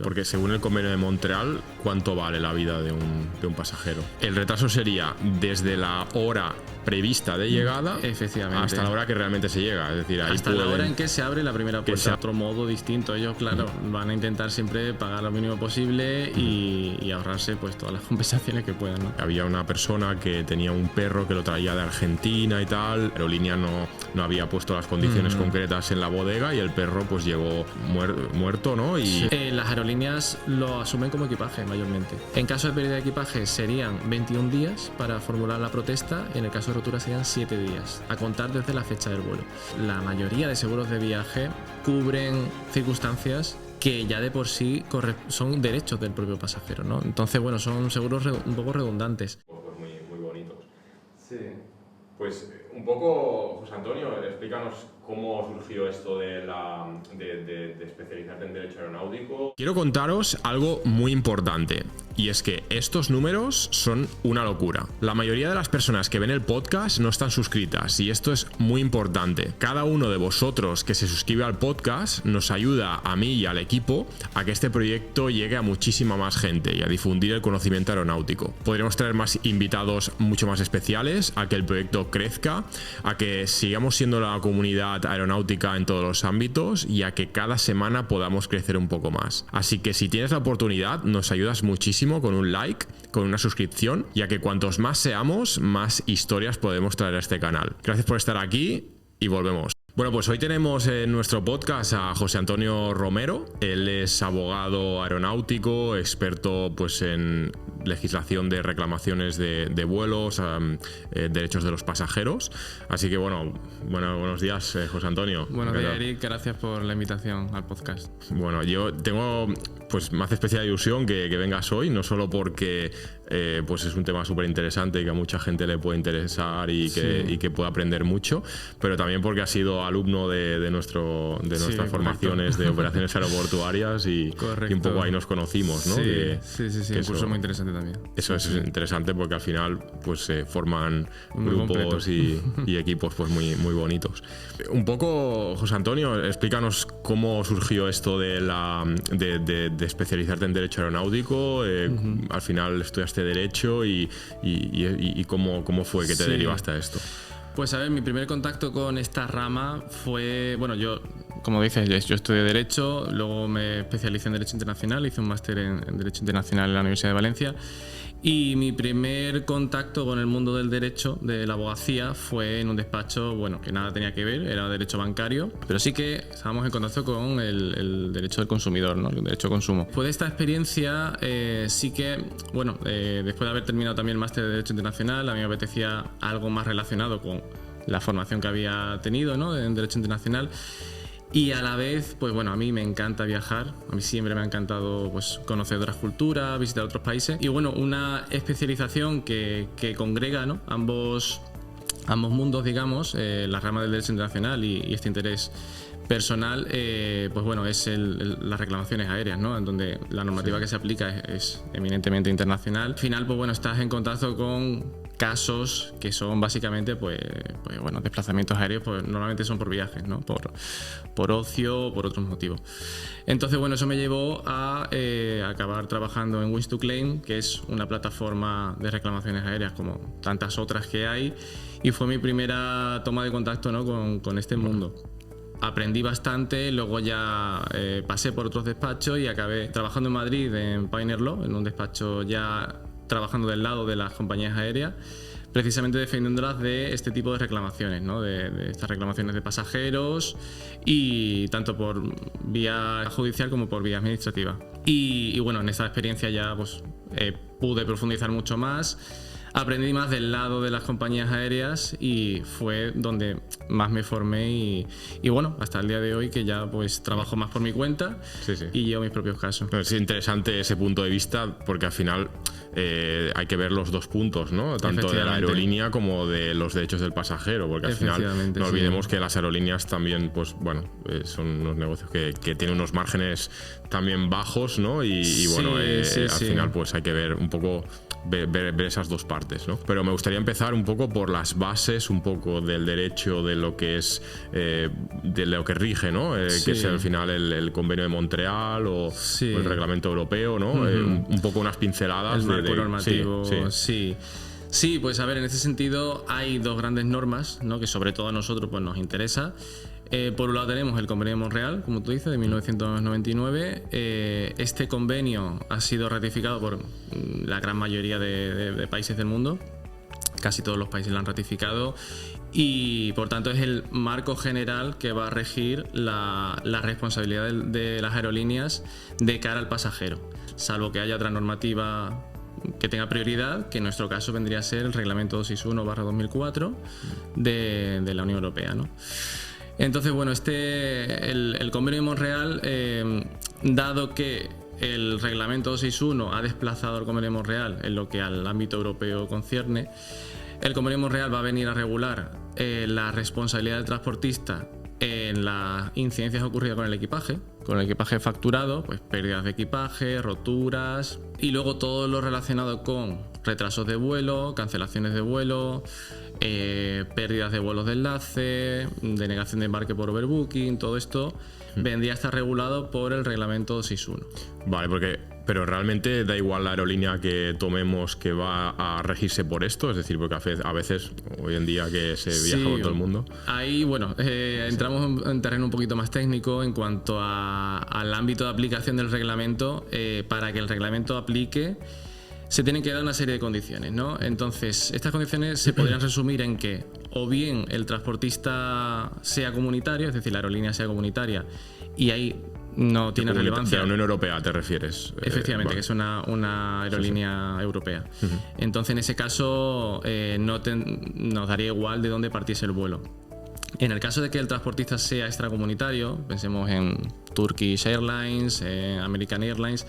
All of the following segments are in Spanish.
Porque según el convenio de Montreal, ¿cuánto vale la vida de un pasajero? El retraso sería desde la hora prevista de llegada hasta la hora que realmente se llega. Es decir, ahí hasta la hora en que se abre la primera puerta. Otro modo distinto. Ellos, claro, van a intentar siempre pagar lo mínimo posible y ahorrarse pues todas las compensaciones que puedan, ¿no? Había una persona que tenía un perro que lo traía de Argentina y tal. La aerolínea no había puesto las condiciones concretas en la bodega y el perro pues llegó muerto, ¿no? Y las aerolíneas lo asumen como equipaje mayormente. En caso de pérdida de equipaje serían 21 días para formular la protesta y en el caso de rotura serían 7 días, a contar desde la fecha del vuelo. La mayoría de seguros de viaje cubren circunstancias que ya de por sí son derechos del propio pasajero, ¿no? Entonces, bueno, son seguros un poco redundantes. Pues muy bonitos. Sí. Pues un poco, José Antonio, explícanos cómo surgió esto de especializarte en Derecho Aeronáutico. Quiero contaros algo muy importante, y es que estos números son una locura. La mayoría de las personas que ven el podcast no están suscritas, y esto es muy importante. Cada uno de vosotros que se suscribe al podcast nos ayuda a mí y al equipo a que este proyecto llegue a muchísima más gente y a difundir el conocimiento aeronáutico. Podremos traer más invitados mucho más especiales, a que el proyecto crezca, a que sigamos siendo la comunidad aeronáutica en todos los ámbitos y a que cada semana podamos crecer un poco más. Así que si tienes la oportunidad, nos ayudas muchísimo con un like, con una suscripción, ya que cuantos más seamos, más historias podemos traer a este canal. Gracias por estar aquí y volvemos. Bueno, pues hoy tenemos en nuestro podcast a José Antonio Romero. Él es abogado aeronáutico, experto pues en legislación de reclamaciones de vuelos, derechos de los pasajeros. Así que buenos días, José Antonio. Buenos días, Eric. Gracias por la invitación al podcast. Bueno, yo tengo, pues me hace especial ilusión que vengas hoy, no solo porque pues es un tema súper interesante y que a mucha gente le puede interesar y que pueda aprender mucho, pero también porque ha sido alumno de nuestras formaciones de operaciones aeroportuarias y un poco ahí nos conocimos, ¿no? Sí, un curso muy interesante también. Eso es interesante porque al final pues se forman grupos y equipos pues muy bonitos. Un poco, José Antonio, explícanos cómo surgió esto de especializarte en Derecho Aeronáutico. Al final estudiaste Derecho y cómo fue que te derivaste a esto. Pues a ver, mi primer contacto con esta rama fue, yo, como dices, yo estudié Derecho, luego me especialicé en Derecho Internacional, hice un máster en Derecho Internacional en la Universidad de Valencia, y mi primer contacto con el mundo del derecho, de la abogacía, fue en un despacho, que nada tenía que ver, era derecho bancario, pero sí que estábamos en contacto con el derecho del consumidor, ¿no? El derecho de consumo. Después de esta experiencia, sí que, después de haber terminado también el máster de Derecho Internacional, a mí me apetecía algo más relacionado con la formación que había tenido, ¿no? En Derecho Internacional. Y a la vez, a mí me encanta viajar, a mí siempre me ha encantado conocer otras culturas, visitar otros países. Y una especialización que congrega, ¿no? ambos mundos, digamos, la rama del derecho internacional y este interés personal, es las reclamaciones aéreas, ¿no? En donde la normativa que se aplica es eminentemente internacional. Al final, estás en contacto con casos que son básicamente desplazamientos aéreos, normalmente son por viajes, ¿no? Por ocio o por otros motivos. Entonces, eso me llevó a acabar trabajando en Wins2Claim, que es una plataforma de reclamaciones aéreas como tantas otras que hay, y fue mi primera toma de contacto, ¿no? con este mundo. Aprendí bastante, luego ya pasé por otros despachos y acabé trabajando en Madrid en Pioneer Law, en un despacho ya trabajando del lado de las compañías aéreas, precisamente defendiéndolas de este tipo de reclamaciones, ¿no? de estas reclamaciones de pasajeros, y tanto por vía judicial como por vía administrativa. Y en esta experiencia ya pude profundizar mucho más. Aprendí más del lado de las compañías aéreas y fue donde más me formé y hasta el día de hoy que ya trabajo más por mi cuenta y llevo mis propios casos. Es interesante ese punto de vista porque al final hay que ver los dos puntos, ¿no? Tanto de la aerolínea como de los derechos del pasajero, porque al final no olvidemos que las aerolíneas también son unos negocios que tienen unos márgenes también bajos, ¿no? Al final hay que ver un poco ver esas dos partes, ¿no? Pero me gustaría empezar un poco por las bases, un poco del derecho, de lo que es, de lo que rige, ¿no? Que es al final el Convenio de Montreal o el Reglamento Europeo, ¿no? Un poco unas pinceladas. El marco normativo, sí. Sí, pues a ver, en este sentido hay dos grandes normas, ¿no? Que sobre todo a nosotros pues, nos interesa. Por un lado tenemos el Convenio de Montreal, como tú dices, de 1999. Este convenio ha sido ratificado por la gran mayoría de países del mundo. Casi todos los países lo han ratificado. Y por tanto es el marco general que va a regir la responsabilidad de las aerolíneas de cara al pasajero. Salvo que haya otra normativa que tenga prioridad, que en nuestro caso vendría a ser el Reglamento 261/2004 de la Unión Europea, ¿no? Entonces, bueno, el Convenio de Montreal, dado que el Reglamento 261 ha desplazado al Convenio de Montreal en lo que al ámbito europeo concierne, el Convenio de Montreal va a venir a regular la responsabilidad del transportista en las incidencias ocurridas con el equipaje facturado, pues pérdidas de equipaje, roturas y luego todo lo relacionado con retrasos de vuelo, cancelaciones de vuelo, pérdidas de vuelos de enlace, denegación de embarque por overbooking, todo esto vendría a estar regulado por el Reglamento 261. Vale, pero realmente da igual la aerolínea que tomemos que va a regirse por esto, es decir, porque a veces hoy en día que se viaja por todo el mundo. Ahí, bueno, entramos en terreno un poquito más técnico en cuanto al ámbito de aplicación del reglamento. Para que el reglamento aplique, se tienen que dar una serie de condiciones, ¿no? Entonces, estas condiciones se podrían resumir en que o bien el transportista sea comunitario, es decir, la aerolínea sea comunitaria, y ahí no tiene relevancia. De la Unión Europea te refieres. Efectivamente, vale. Que es una aerolínea europea. Entonces, en ese caso, nos daría igual de dónde partiese el vuelo. En el caso de que el transportista sea extracomunitario, pensemos en Turkish Airlines, American Airlines,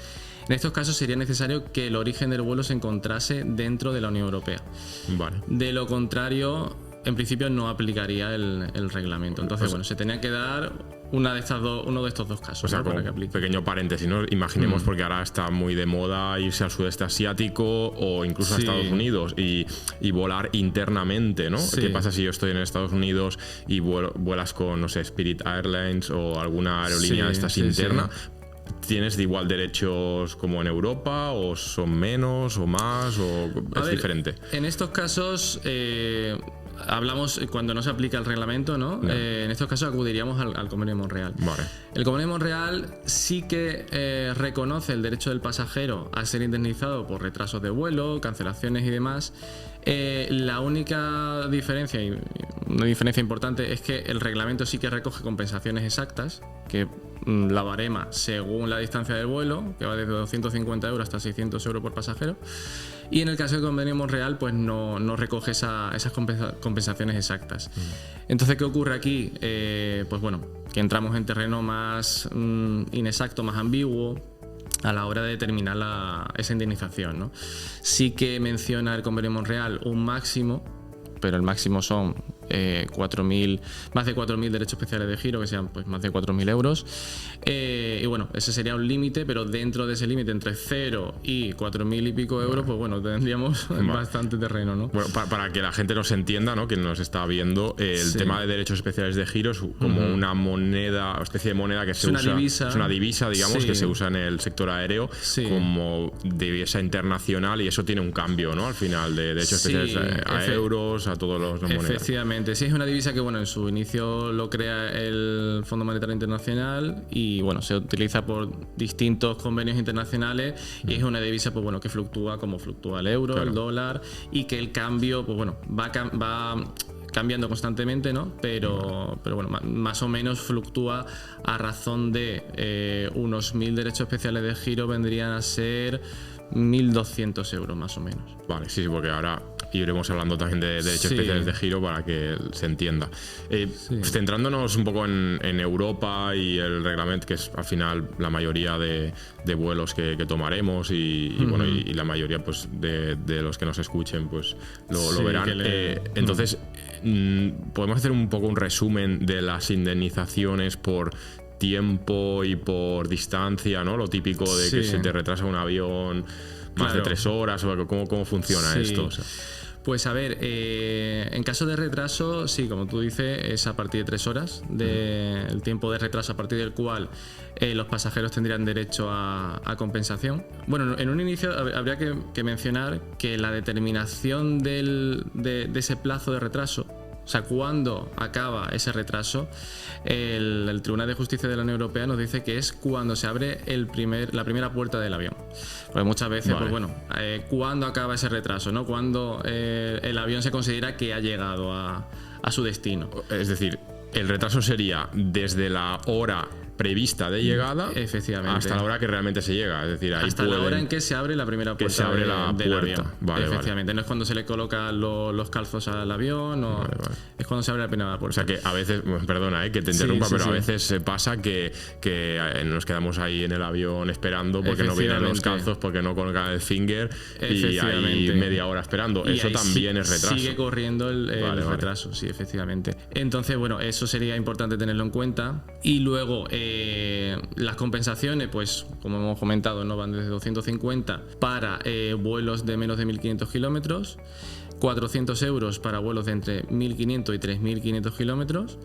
en estos casos sería necesario que el origen del vuelo se encontrase dentro de la Unión Europea. Vale. De lo contrario, en principio no aplicaría el reglamento. Entonces, bueno, se tenía que dar uno de estos dos casos. O sea, ¿no? como para que aplique. Pequeño paréntesis, ¿no? Imaginemos, porque ahora está muy de moda irse al sudeste asiático o incluso a Estados Unidos y volar internamente, ¿no? Sí. ¿Qué pasa si yo estoy en Estados Unidos y vuelas con, no sé, Spirit Airlines o alguna aerolínea de estas interna? ¿Tienes de igual derechos como en Europa o son menos o más o es diferente? En estos casos hablamos cuando no se aplica el reglamento, ¿no? En estos casos acudiríamos al Convenio de Montreal. Vale. El Convenio de Montreal sí que reconoce el derecho del pasajero a ser indemnizado por retrasos de vuelo, cancelaciones y demás. La única diferencia, y una diferencia importante, es que el reglamento sí que recoge compensaciones exactas, que la barema según la distancia del vuelo, que va desde 250 euros hasta 600 euros por pasajero. Y en el caso del Convenio Montreal, pues no recoge esas compensaciones exactas. Entonces, ¿qué ocurre aquí? Pues bueno, que entramos en terreno más inexacto, más ambiguo a la hora de determinar esa indemnización, ¿no? Sí que menciona el Convenio Montreal un máximo, pero el máximo son más de 4.000 derechos especiales de giro, que sean pues más de 4.000 euros. Y bueno, ese sería un límite, pero dentro de ese límite, entre 0 y 4.000 y pico euros, pues bueno, tendríamos bastante terreno, ¿no? Bueno, para que la gente nos entienda, ¿no? Que nos está viendo, el tema de derechos especiales de giro es como una moneda, especie de moneda que se usa. Es una divisa, digamos, que se usa en el sector aéreo como divisa internacional, y eso tiene un cambio, ¿no? Al final, de derechos especiales a euros, a todos los monedas. Efectivamente. Sí, es una divisa que, bueno, en su inicio lo crea el Fondo Monetario Internacional y, bueno, se utiliza por distintos convenios internacionales y es una divisa, pues bueno, que fluctúa como fluctúa el euro, el dólar, y que el cambio, pues bueno, va cambiando constantemente, ¿no? Pero bueno, más o menos fluctúa a razón de unos 1.000 derechos especiales de giro vendrían a ser 1.200 euros más o menos. Vale, sí, porque ahora iremos hablando también de derechos especiales de giro para que se entienda. Pues centrándonos un poco en Europa y el reglamento, que es al final la mayoría de vuelos que tomaremos y bueno, y la mayoría pues de los que nos escuchen pues lo verán. Entonces, podemos hacer un poco un resumen de las indemnizaciones por tiempo y por distancia, ¿no? Lo típico de que se te retrasa un avión más de 3 horas? ¿O cómo funciona esto? O sea. Pues a ver, en caso de retraso, sí, como tú dices, es a partir de 3 horas el tiempo de retraso a partir del cual los pasajeros tendrían derecho a compensación. Bueno, en un inicio habría que mencionar que la determinación de ese plazo de retraso, o sea, cuando acaba ese retraso, el Tribunal de Justicia de la Unión Europea nos dice que es cuando se abre la primera puerta del avión. Pues muchas veces, pues bueno, ¿cuándo acaba ese retraso, ¿no? Cuando el avión se considera que ha llegado a su destino. Es decir, el retraso sería desde la hora prevista de llegada hasta la hora que realmente se llega, es decir, ahí hasta la hora en que se abre la primera puerta del avión. Efectivamente, no es cuando se le colocan los calzos al avión, es cuando se abre la primera puerta. O sea que a veces, perdona que te interrumpa, pero a veces se pasa que nos quedamos ahí en el avión esperando porque no vienen los calzos, porque no colocan el finger y hay media hora esperando. Y eso también es retraso. Sigue corriendo el retraso, sí, efectivamente. Entonces, bueno, eso sería importante tenerlo en cuenta. Y luego las compensaciones, pues como hemos comentado, no van desde 250 para vuelos de menos de 1.500 kilómetros, 400 euros para vuelos de entre 1.500 y 3.500 kilómetros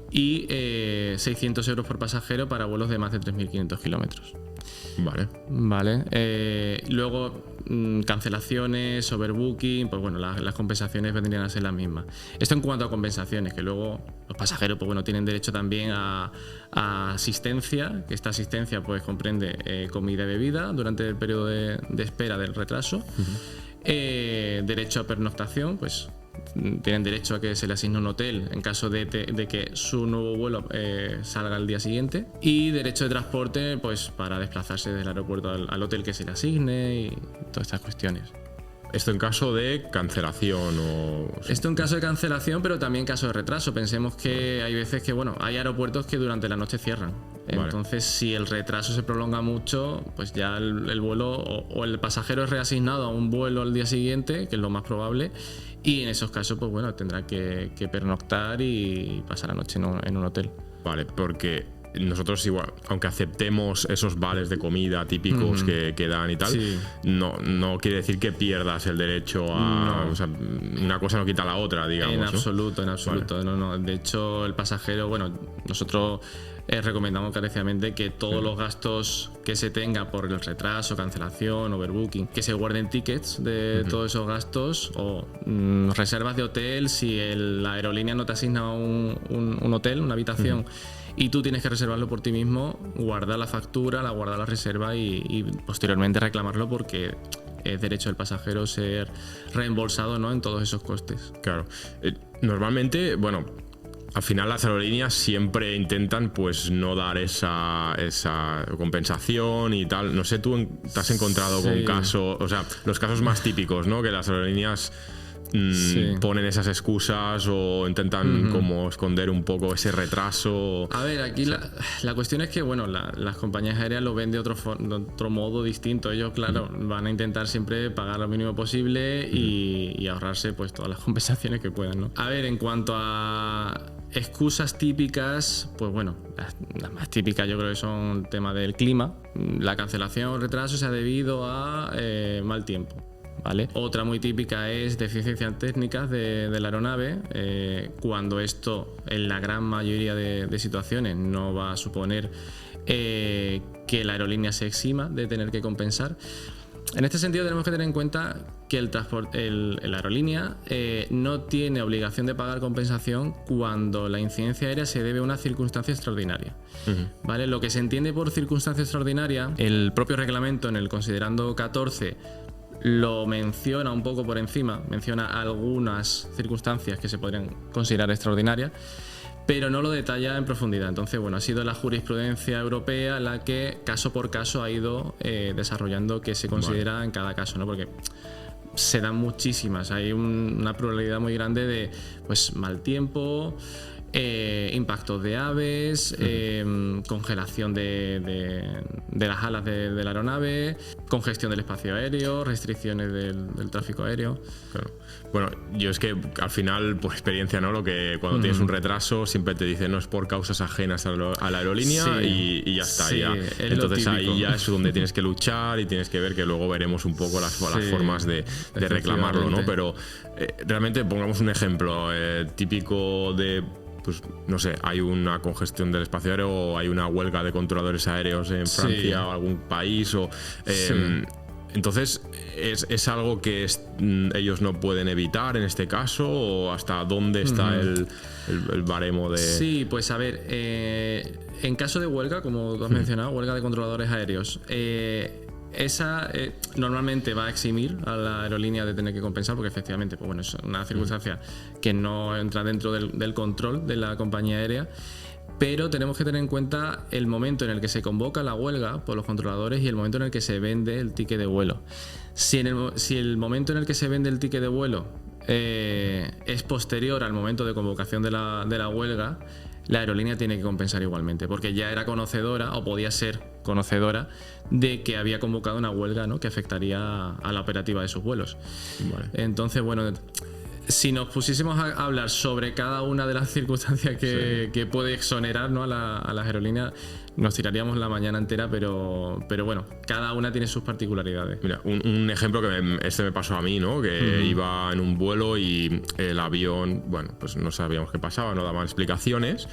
y 600 euros por pasajero para vuelos de más de 3.500 kilómetros. Vale. Luego, cancelaciones, overbooking, pues bueno, las compensaciones vendrían a ser las mismas. Esto en cuanto a compensaciones, que luego los pasajeros, pues bueno, tienen derecho también a asistencia, que esta asistencia pues comprende comida y bebida durante el periodo de espera del retraso. Derecho a pernoctación, pues tienen derecho a que se le asigne un hotel en caso de que su nuevo vuelo salga al día siguiente, y derecho de transporte pues para desplazarse del aeropuerto al hotel que se le asigne y todas estas cuestiones. ¿Esto en caso de cancelación Esto en caso de cancelación, pero también en caso de retraso. Pensemos que hay veces que, bueno, hay aeropuertos que durante la noche cierran. Entonces, si el retraso se prolonga mucho, pues ya el vuelo o el pasajero es reasignado a un vuelo al día siguiente, que es lo más probable, y en esos casos, pues bueno, tendrá que pernoctar y pasar la noche en un hotel. Vale, porque nosotros igual, aunque aceptemos esos vales de comida típicos que dan y tal, no quiere decir que pierdas el derecho a... No. O sea, una cosa no quita la otra, digamos. En absoluto. Vale. No. De hecho, el pasajero, bueno, nosotros recomendamos encarecidamente que todos los gastos que se tenga por el retraso, cancelación, overbooking, que se guarden tickets de todos esos gastos o reservas de hotel. Si la aerolínea no te asigna un hotel, una habitación, y tú tienes que reservarlo por ti mismo, guarda la factura, guarda la reserva y posteriormente reclamarlo, porque es derecho del pasajero ser reembolsado, ¿no?, en todos esos costes. Claro. Normalmente, bueno, al final las aerolíneas siempre intentan pues no dar esa compensación y tal. No sé, tú te has encontrado con casos, o sea, los casos más típicos, ¿no?, que las aerolíneas ponen esas excusas o intentan como esconder un poco ese retraso. A ver, aquí la cuestión es que, bueno, las compañías aéreas lo ven de otro modo distinto. Ellos, claro, van a intentar siempre pagar lo mínimo posible y ahorrarse pues todas las compensaciones que puedan, ¿no? A ver, en cuanto a excusas típicas, pues bueno, las más típicas yo creo que son el tema del clima. La cancelación o retraso se ha debido a mal tiempo, ¿vale? Otra muy típica es deficiencias técnicas de la aeronave, cuando esto en la gran mayoría de situaciones no va a suponer que la aerolínea se exima de tener que compensar. En este sentido tenemos que tener en cuenta que la aerolínea no tiene obligación de pagar compensación cuando la incidencia aérea se debe a una circunstancia extraordinaria. ¿Vale? Lo que se entiende por circunstancia extraordinaria, el propio reglamento en el considerando 14 lo menciona un poco por encima, menciona algunas circunstancias que se podrían considerar extraordinarias, pero no lo detalla en profundidad. Entonces, bueno, ha sido la jurisprudencia europea la que caso por caso ha ido desarrollando qué se considera en cada caso, ¿no? Porque se dan muchísimas, hay una probabilidad muy grande de pues mal tiempo, impactos de aves, congelación de las alas de la aeronave, congestión del espacio aéreo, restricciones del tráfico aéreo. Claro. Bueno, yo es que al final, por experiencia, ¿no? Lo que cuando tienes un retraso siempre te dicen no es por causas ajenas a la aerolínea, sí, y ya está. sí, ya. Entonces ahí ya es donde tienes que luchar y tienes que ver, que luego veremos un poco las formas de reclamarlo, ¿no? Pero realmente pongamos un ejemplo típico de... Pues no sé, hay una congestión del espacio aéreo o hay una huelga de controladores aéreos en Francia o algún país entonces, ¿es algo que ellos no pueden evitar en este caso? ¿O hasta dónde está el baremo de...? Sí, pues a ver, en caso de huelga, como tú has mencionado, huelga de controladores aéreos, esa normalmente va a eximir a la aerolínea de tener que compensar, porque efectivamente pues bueno, es una circunstancia que no entra dentro del control de la compañía aérea. Pero tenemos que tener en cuenta el momento en el que se convoca la huelga por los controladores y el momento en el que se vende el ticket de vuelo. Si el momento en el que se vende el ticket de vuelo es posterior al momento de convocación de la huelga, la aerolínea tiene que compensar igualmente, porque ya era conocedora o podía ser conocedora de que había convocado una huelga, ¿no? Que afectaría a la operativa de sus vuelos. Vale. Entonces, bueno, si nos pusiésemos a hablar sobre cada una de las circunstancias que puede exonerar, ¿no? a las aerolíneas, nos tiraríamos la mañana entera, pero bueno, cada una tiene sus particularidades. Mira, un ejemplo que me pasó a mí, ¿no? Que iba en un vuelo y el avión, bueno, pues no sabíamos qué pasaba, no daban explicaciones,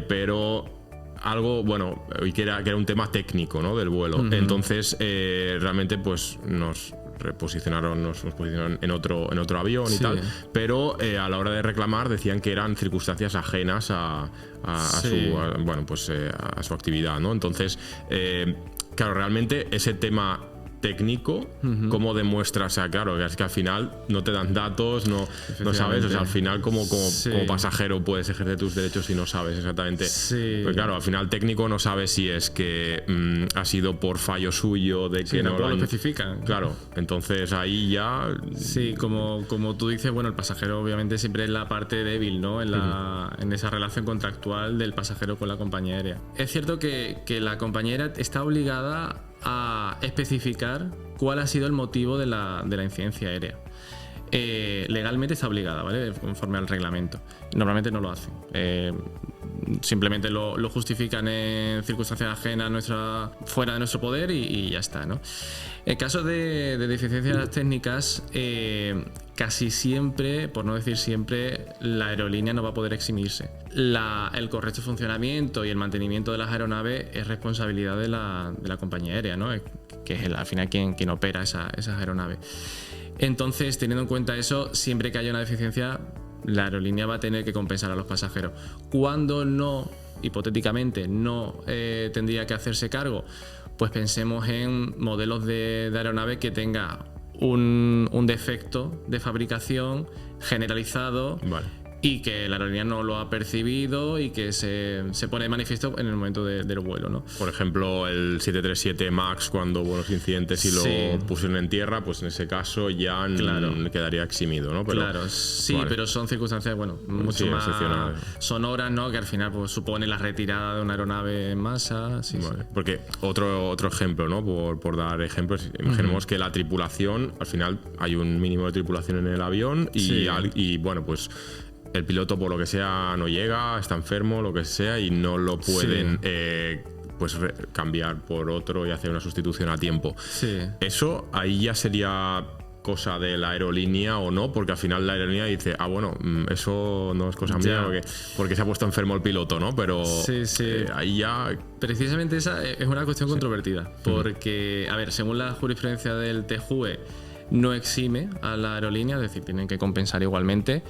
pero algo, bueno, que era un tema técnico, ¿no? Del vuelo. Entonces, realmente, pues nos posicionaron en otro avión y tal, pero a la hora de reclamar decían que eran circunstancias ajenas a su actividad, ¿no? Entonces, claro, realmente ese tema técnico, ¿cómo demuestras? O sea, claro, es que al final no te dan datos, no sabes, o sea, al final como pasajero puedes ejercer tus derechos si no sabes exactamente. Pues claro, al final técnico no sabes si es que ha sido por fallo suyo de que no lo especifican. Claro, entonces ahí ya... Sí, como tú dices, bueno, el pasajero obviamente siempre es la parte débil, ¿no? En esa relación contractual del pasajero con la compañía aérea. Es cierto que la compañía aérea está obligada a especificar cuál ha sido el motivo de la incidencia aérea. Legalmente está obligada, ¿vale? Conforme al reglamento. Normalmente no lo hacen. Simplemente lo justifican en circunstancias ajenas fuera de nuestro poder y ya está, ¿no? En caso de deficiencias técnicas, casi siempre, por no decir siempre, la aerolínea no va a poder eximirse. El correcto funcionamiento y el mantenimiento de las aeronaves es responsabilidad de la compañía aérea, ¿no? Que es al final quien opera esas aeronaves. Entonces, teniendo en cuenta eso, siempre que haya una deficiencia, la aerolínea va a tener que compensar a los pasajeros. Cuando no, hipotéticamente, no tendría que hacerse cargo, pues pensemos en modelos de aeronave que tenga un defecto de fabricación generalizado. Vale. Y que la aerolínea no lo ha percibido y que se pone de manifiesto en el momento del vuelo, ¿no? Por ejemplo, el 737 MAX, cuando hubo los incidentes y lo pusieron en tierra, pues en ese caso ya quedaría eximido, ¿no? Pero, claro, sí, vale. Pero son circunstancias, bueno, mucho más sonoras, ¿no? Que al final pues, supone la retirada de una aeronave en masa. Vale. Porque otro ejemplo, ¿no? Por dar ejemplos, imaginemos que la tripulación, al final hay un mínimo de tripulación en el avión y bueno, pues el piloto por lo que sea no llega, está enfermo, lo que sea, y no lo pueden cambiar por otro y hacer una sustitución a tiempo. Eso ahí ya sería cosa de la aerolínea o no, porque al final la aerolínea dice, bueno, eso no es cosa mía porque se ha puesto enfermo el piloto, ¿no? Pero ahí ya... Precisamente esa es una cuestión controvertida, porque, a ver, según la jurisprudencia del TJUE, no exime a la aerolínea, es decir, tienen que compensar igualmente,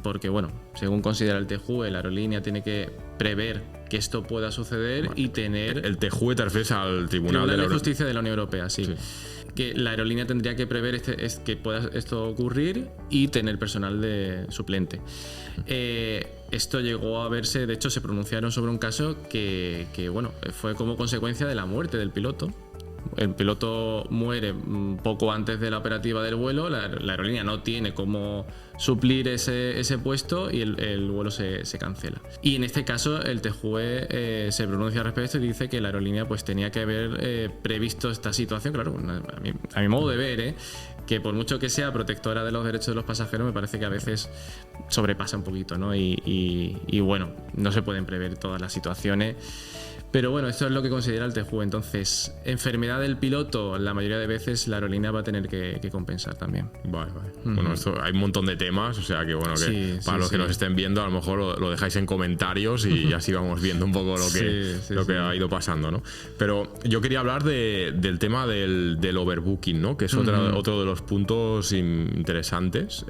porque, bueno, según considera el TJUE, la aerolínea tiene que prever que esto pueda suceder y tener... El TJUE te refieres al Tribunal de Justicia de la Unión Europea, sí. Que la aerolínea tendría que prever que pueda esto ocurrir y tener personal de suplente. Esto llegó a verse, de hecho se pronunciaron sobre un caso que bueno, fue como consecuencia de la muerte del piloto. el piloto muere poco antes de la operativa del vuelo, la aerolínea no tiene cómo suplir ese puesto y el vuelo se cancela. Y en este caso el TJUE se pronuncia al respecto y dice que la aerolínea pues tenía que haber previsto esta situación. Claro, a mi modo de ver, que por mucho que sea protectora de los derechos de los pasajeros, me parece que a veces sobrepasa un poquito, ¿no? Y bueno, no se pueden prever todas las situaciones. Pero bueno, esto es lo que considera el TJUE. Entonces, enfermedad del piloto, la mayoría de veces la aerolínea va a tener que compensar también. Vale. Bueno, esto, hay un montón de temas, o sea que bueno, que para los que nos estén viendo, a lo mejor lo dejáis en comentarios y así vamos viendo un poco lo que ha ido pasando, ¿no? Pero yo quería hablar del tema del overbooking, ¿no? Que es otro de los puntos interesantes.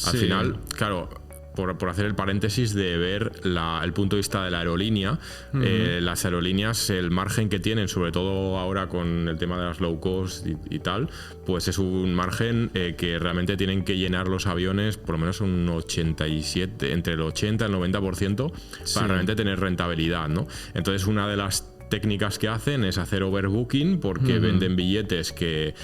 Al final, claro, por hacer el paréntesis de ver el punto de vista de la aerolínea, las aerolíneas, el margen que tienen, sobre todo ahora con el tema de las low cost y tal, pues es un margen que realmente tienen que llenar los aviones por lo menos un 87, entre el 80 y el 90% para realmente tener rentabilidad, ¿no? Entonces, una de las técnicas que hacen es hacer overbooking porque venden billetes que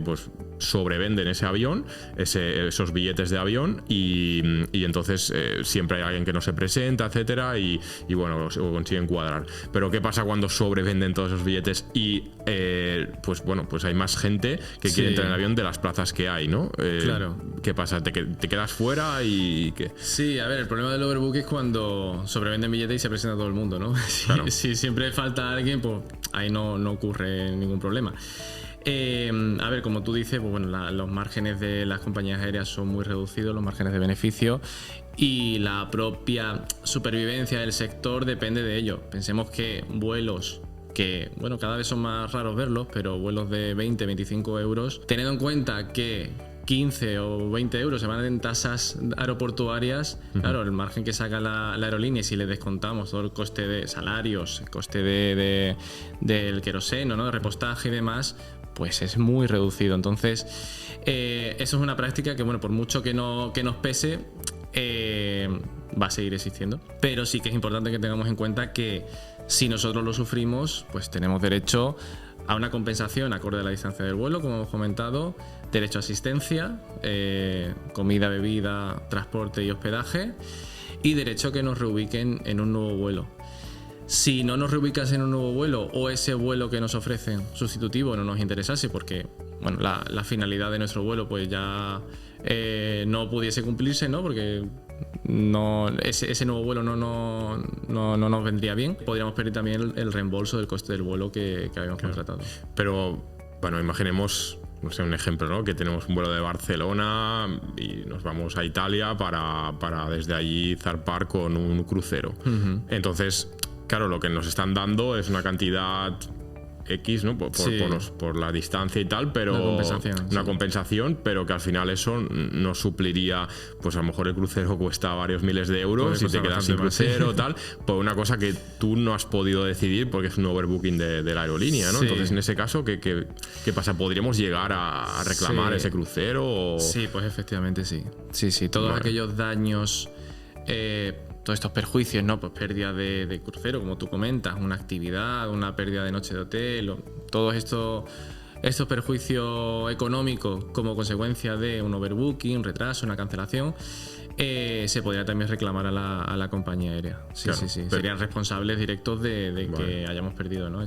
pues sobrevenden ese avión, esos billetes de avión y entonces siempre hay alguien que no se presenta, etcétera, y bueno, lo consiguen cuadrar. Pero ¿qué pasa cuando sobrevenden todos esos billetes y pues bueno, pues hay más gente que quiere entrar en el avión de las plazas que hay, ¿no? Claro. ¿Qué pasa? ¿Te quedas fuera y qué? Sí, a ver, el problema del overbook es cuando sobrevenden billetes y se presenta todo el mundo, ¿no? Si siempre falta alguien, pues ahí no ocurre ningún problema. A ver, como tú dices, pues bueno, los márgenes de las compañías aéreas son muy reducidos, los márgenes de beneficio, y la propia supervivencia del sector depende de ello. Pensemos que vuelos que, bueno, cada vez son más raros verlos, pero vuelos de 20, 25 euros, teniendo en cuenta que 15 o 20 euros se van en tasas aeroportuarias, claro, el margen que saca la aerolínea, si le descontamos todo el coste de salarios, el coste del queroseno, ¿no?, de repostaje y demás, pues es muy reducido. Entonces, eso es una práctica que, bueno, por mucho que nos pese, va a seguir existiendo. Pero sí que es importante que tengamos en cuenta que si nosotros lo sufrimos, pues tenemos derecho a una compensación acorde a la distancia del vuelo, como hemos comentado, derecho a asistencia, comida, bebida, transporte y hospedaje, y derecho a que nos reubiquen en un nuevo vuelo. Si no nos reubicas en un nuevo vuelo o ese vuelo que nos ofrecen sustitutivo no nos interesase porque, bueno, la finalidad de nuestro vuelo pues ya no pudiese cumplirse, ¿no?, porque ese nuevo vuelo no nos vendría bien, podríamos pedir también el reembolso del coste del vuelo que habíamos contratado. Pero, bueno, imaginemos, no sé, un ejemplo, ¿no?, que tenemos un vuelo de Barcelona y nos vamos a Italia para desde allí zarpar con un crucero. Entonces, claro, lo que nos están dando es una cantidad X, ¿no?, por la distancia y tal, pero una compensación, pero que al final eso no supliría, pues a lo mejor el crucero cuesta varios miles de euros y te quedas sin crucero, tal, por una cosa que tú no has podido decidir porque es un overbooking de la aerolínea, ¿no? Entonces, en ese caso, ¿qué pasa? ¿Podríamos llegar a reclamar ese crucero? Sí, pues efectivamente sí. Sí, todos aquellos daños, todos estos perjuicios, ¿no? Pues pérdida de crucero, como tú comentas, una actividad, una pérdida de noche de hotel, todos estos perjuicios económicos como consecuencia de un overbooking, un retraso, una cancelación, se podría también reclamar a la compañía aérea. Sí. Serían responsables directos de que hayamos perdido, ¿no?,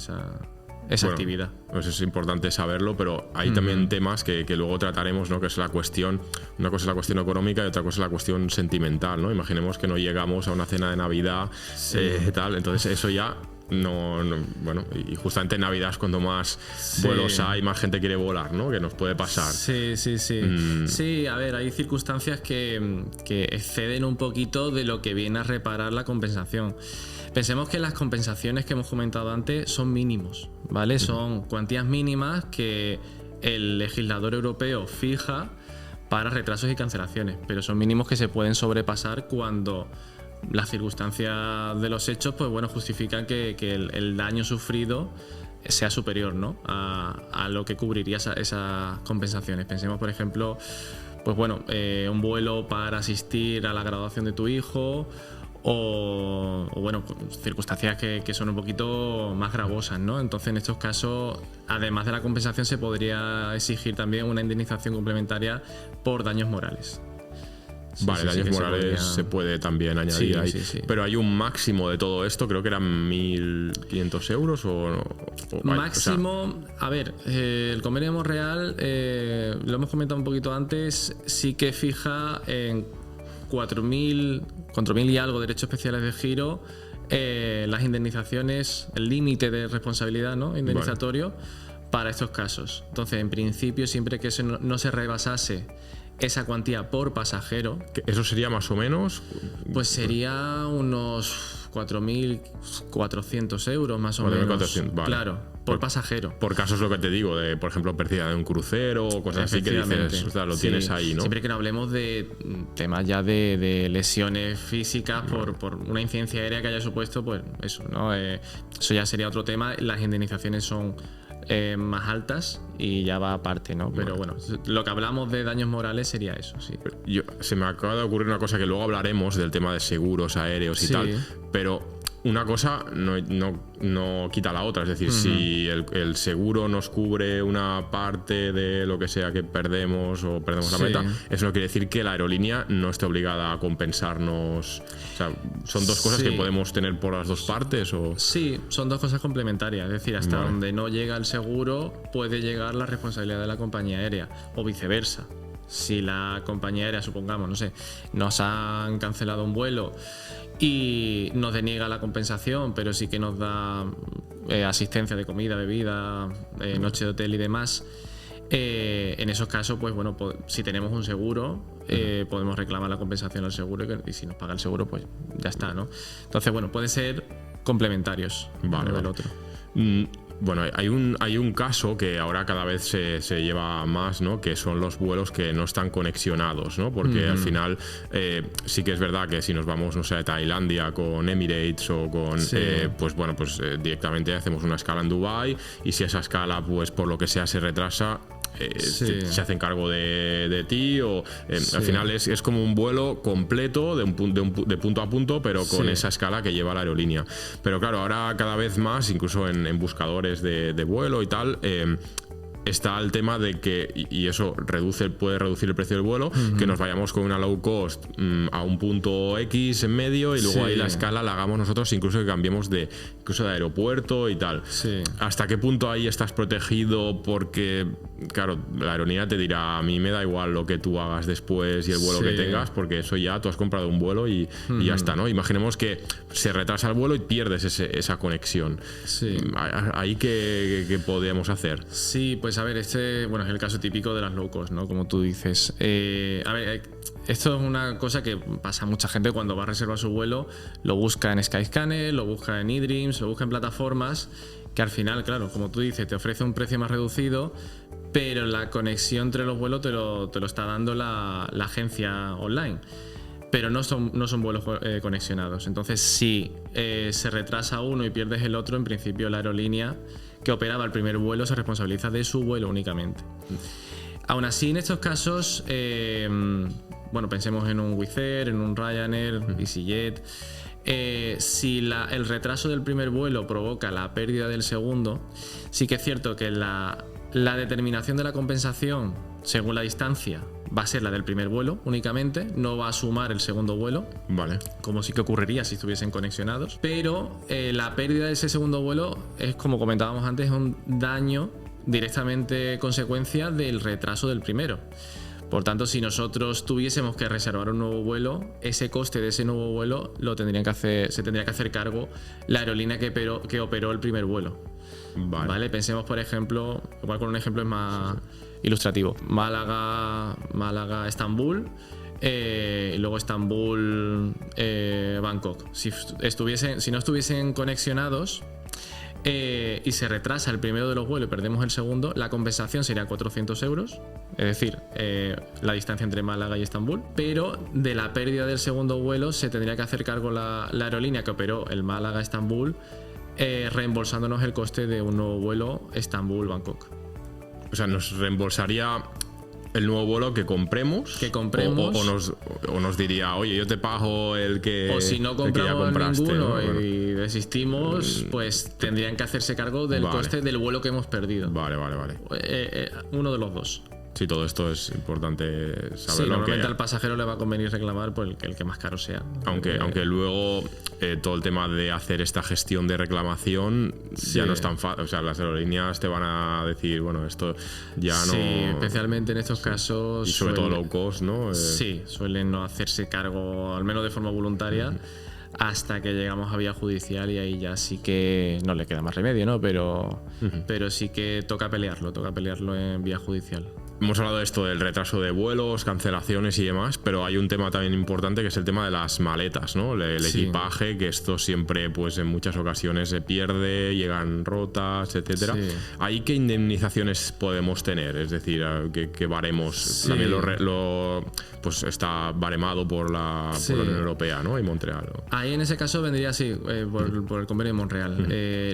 esa actividad. Pues es importante saberlo, pero hay también temas que luego trataremos, ¿no?, que es la cuestión, una cosa es la cuestión económica y otra cosa es la cuestión sentimental, ¿no? Imaginemos que no llegamos a una cena de Navidad, tal, entonces eso ya bueno, y justamente en Navidad es cuando más vuelos hay, más gente quiere volar, ¿no?, que nos puede pasar. Sí, a ver, hay circunstancias que exceden un poquito de lo que viene a reparar la compensación. Pensemos que las compensaciones que hemos comentado antes son mínimos, ¿vale? Son cuantías mínimas que el legislador europeo fija para retrasos y cancelaciones, pero son mínimos que se pueden sobrepasar cuando las circunstancias de los hechos, pues bueno, justifican que el daño sufrido sea superior, ¿no?, a lo que cubriría esas compensaciones. Pensemos, por ejemplo, pues bueno, un vuelo para asistir a la graduación de tu hijo, o bueno, circunstancias que son un poquito más gravosas, ¿no? Entonces, en estos casos, además de la compensación, se podría exigir también una indemnización complementaria por daños morales. Vale, daños morales se puede también añadir ahí. Pero hay un máximo de todo esto, creo que eran 1.500 euros o máximo, a ver, el convenio de Monreal, lo hemos comentado un poquito antes, sí que fija en 4.000 y algo derechos especiales de giro, las indemnizaciones, el límite de responsabilidad, ¿no?, indemnizatorio, para estos casos. Entonces, en principio, siempre que no se rebasase esa cuantía por pasajero. ¿Eso sería más o menos? Pues sería unos 4.400 euros más o menos. 4.400, vale. Claro, por pasajero. Por casos, lo que te digo, de por ejemplo pérdida de un crucero o cosas así que dices, o sea, lo tienes ahí, ¿no? Siempre que no hablemos de temas ya de lesiones físicas por una incidencia aérea que haya supuesto, pues eso, ¿no? Eso ya sería otro tema. Las indemnizaciones son más altas y ya va aparte, ¿no? Pero bueno, lo que hablamos de daños morales sería eso, sí. Se me acaba de ocurrir una cosa que luego hablaremos del tema de seguros aéreos y tal, pero una cosa no quita la otra. Es decir, si el seguro nos cubre una parte de lo que sea que perdemos o perdemos la maleta, eso no quiere decir que la aerolínea no esté obligada a compensarnos. O sea, ¿son dos cosas que podemos tener por las dos partes? ¿O? Sí, son dos cosas complementarias. Es decir, hasta donde no llega el seguro puede llegar la responsabilidad de la compañía aérea o viceversa. Si la compañía aérea, supongamos, no sé, nos han cancelado un vuelo y nos deniega la compensación, pero sí que nos da asistencia de comida, bebida, noche de hotel y demás, en esos casos, pues bueno, si tenemos un seguro, podemos reclamar la compensación al seguro y si nos paga el seguro, pues ya está, ¿no? Entonces, bueno, pueden ser complementarios uno del otro. Bueno, hay un caso que ahora cada vez se lleva más, ¿no? Que son los vuelos que no están conexionados, ¿no? Porque al final sí que es verdad que si nos vamos, no sé, a Tailandia con Emirates o con directamente hacemos una escala en Dubái, y si esa escala, pues por lo que sea, se retrasa, se hacen cargo de ti, o al final es como un vuelo completo de punto a punto, pero con esa escala que lleva la aerolínea. Pero claro, ahora cada vez más, incluso en buscadores de vuelo y tal, está el tema de que, y eso puede reducir el precio del vuelo, que nos vayamos con una low cost a un punto X en medio y luego ahí la escala la hagamos nosotros, incluso que cambiemos incluso de aeropuerto y tal. ¿Hasta qué punto ahí estás protegido? Porque, claro, la aerolínea te dirá, a mí me da igual lo que tú hagas después y el vuelo que tengas, porque eso ya tú has comprado un vuelo y ya está, ¿no? Imaginemos que se retrasa el vuelo y pierdes esa conexión. ¿Ahí qué podemos hacer? Sí, pues a ver, es el caso típico de las low cost, ¿no? Como tú dices. Esto es una cosa que pasa a mucha gente cuando va a reservar su vuelo, lo busca en Skyscanner, lo busca en eDreams, lo busca en plataformas que al final, claro, como tú dices, te ofrece un precio más reducido, pero la conexión entre los vuelos te lo está dando la agencia online. Pero no son vuelos conexionados. Entonces, si se retrasa uno y pierdes el otro, en principio la aerolínea que operaba el primer vuelo se responsabiliza de su vuelo únicamente. Aún así, en estos casos, pensemos en un Wizz Air, en un Ryanair, EasyJet. Si el retraso del primer vuelo provoca la pérdida del segundo, sí que es cierto que la determinación de la compensación según la distancia va a ser la del primer vuelo únicamente, no va a sumar el segundo vuelo, como sí que ocurriría si estuviesen conexionados, pero la pérdida de ese segundo vuelo es, como comentábamos antes, un daño directamente consecuencia del retraso del primero. Por tanto, si nosotros tuviésemos que reservar un nuevo vuelo, ese coste de ese nuevo vuelo se tendría que hacer cargo la aerolínea que operó el primer vuelo. Vale. Pensemos, por ejemplo, igual con un ejemplo es más ilustrativo, Málaga-Estambul, y luego Estambul-Bangkok. Si no estuviesen conexionados y se retrasa el primero de los vuelos y perdemos el segundo, la compensación sería 400 euros, es decir, la distancia entre Málaga y Estambul, pero de la pérdida del segundo vuelo se tendría que hacer cargo la aerolínea que operó el Málaga-Estambul, reembolsándonos el coste de un nuevo vuelo Estambul-Bangkok. O sea, nos reembolsaría el nuevo vuelo que compremos. O nos diría, oye, yo te pago el que. O si no compramos ninguno, ¿no? Y desistimos, pues tendrían que hacerse cargo del coste del vuelo que hemos perdido. Vale. Uno de los dos. Sí, todo esto es importante saberlo. Sí, normalmente al pasajero le va a convenir reclamar por el que más caro sea. Aunque luego todo el tema de hacer esta gestión de reclamación ya no es tan fácil. O sea, las aerolíneas te van a decir, bueno, esto ya no. Sí, especialmente en estos casos. Y sobre todo low cost, ¿no? Sí, suelen no hacerse cargo, al menos de forma voluntaria. Hasta que llegamos a vía judicial y ahí ya sí que no le queda más remedio, ¿no? Pero sí que toca pelearlo en vía judicial. Hemos hablado de esto del retraso de vuelos, cancelaciones y demás, pero hay un tema también importante que es el tema de las maletas, ¿no? El equipaje, que esto siempre, pues en muchas ocasiones se pierde, llegan rotas, etcétera. Sí. ¿Ahí qué indemnizaciones podemos tener? Es decir, ¿qué baremos? Sí. También pues está baremado por la Unión Europea, ¿no? Y Montreal, ¿no? Ahí en ese caso vendría por el convenio de Montreal.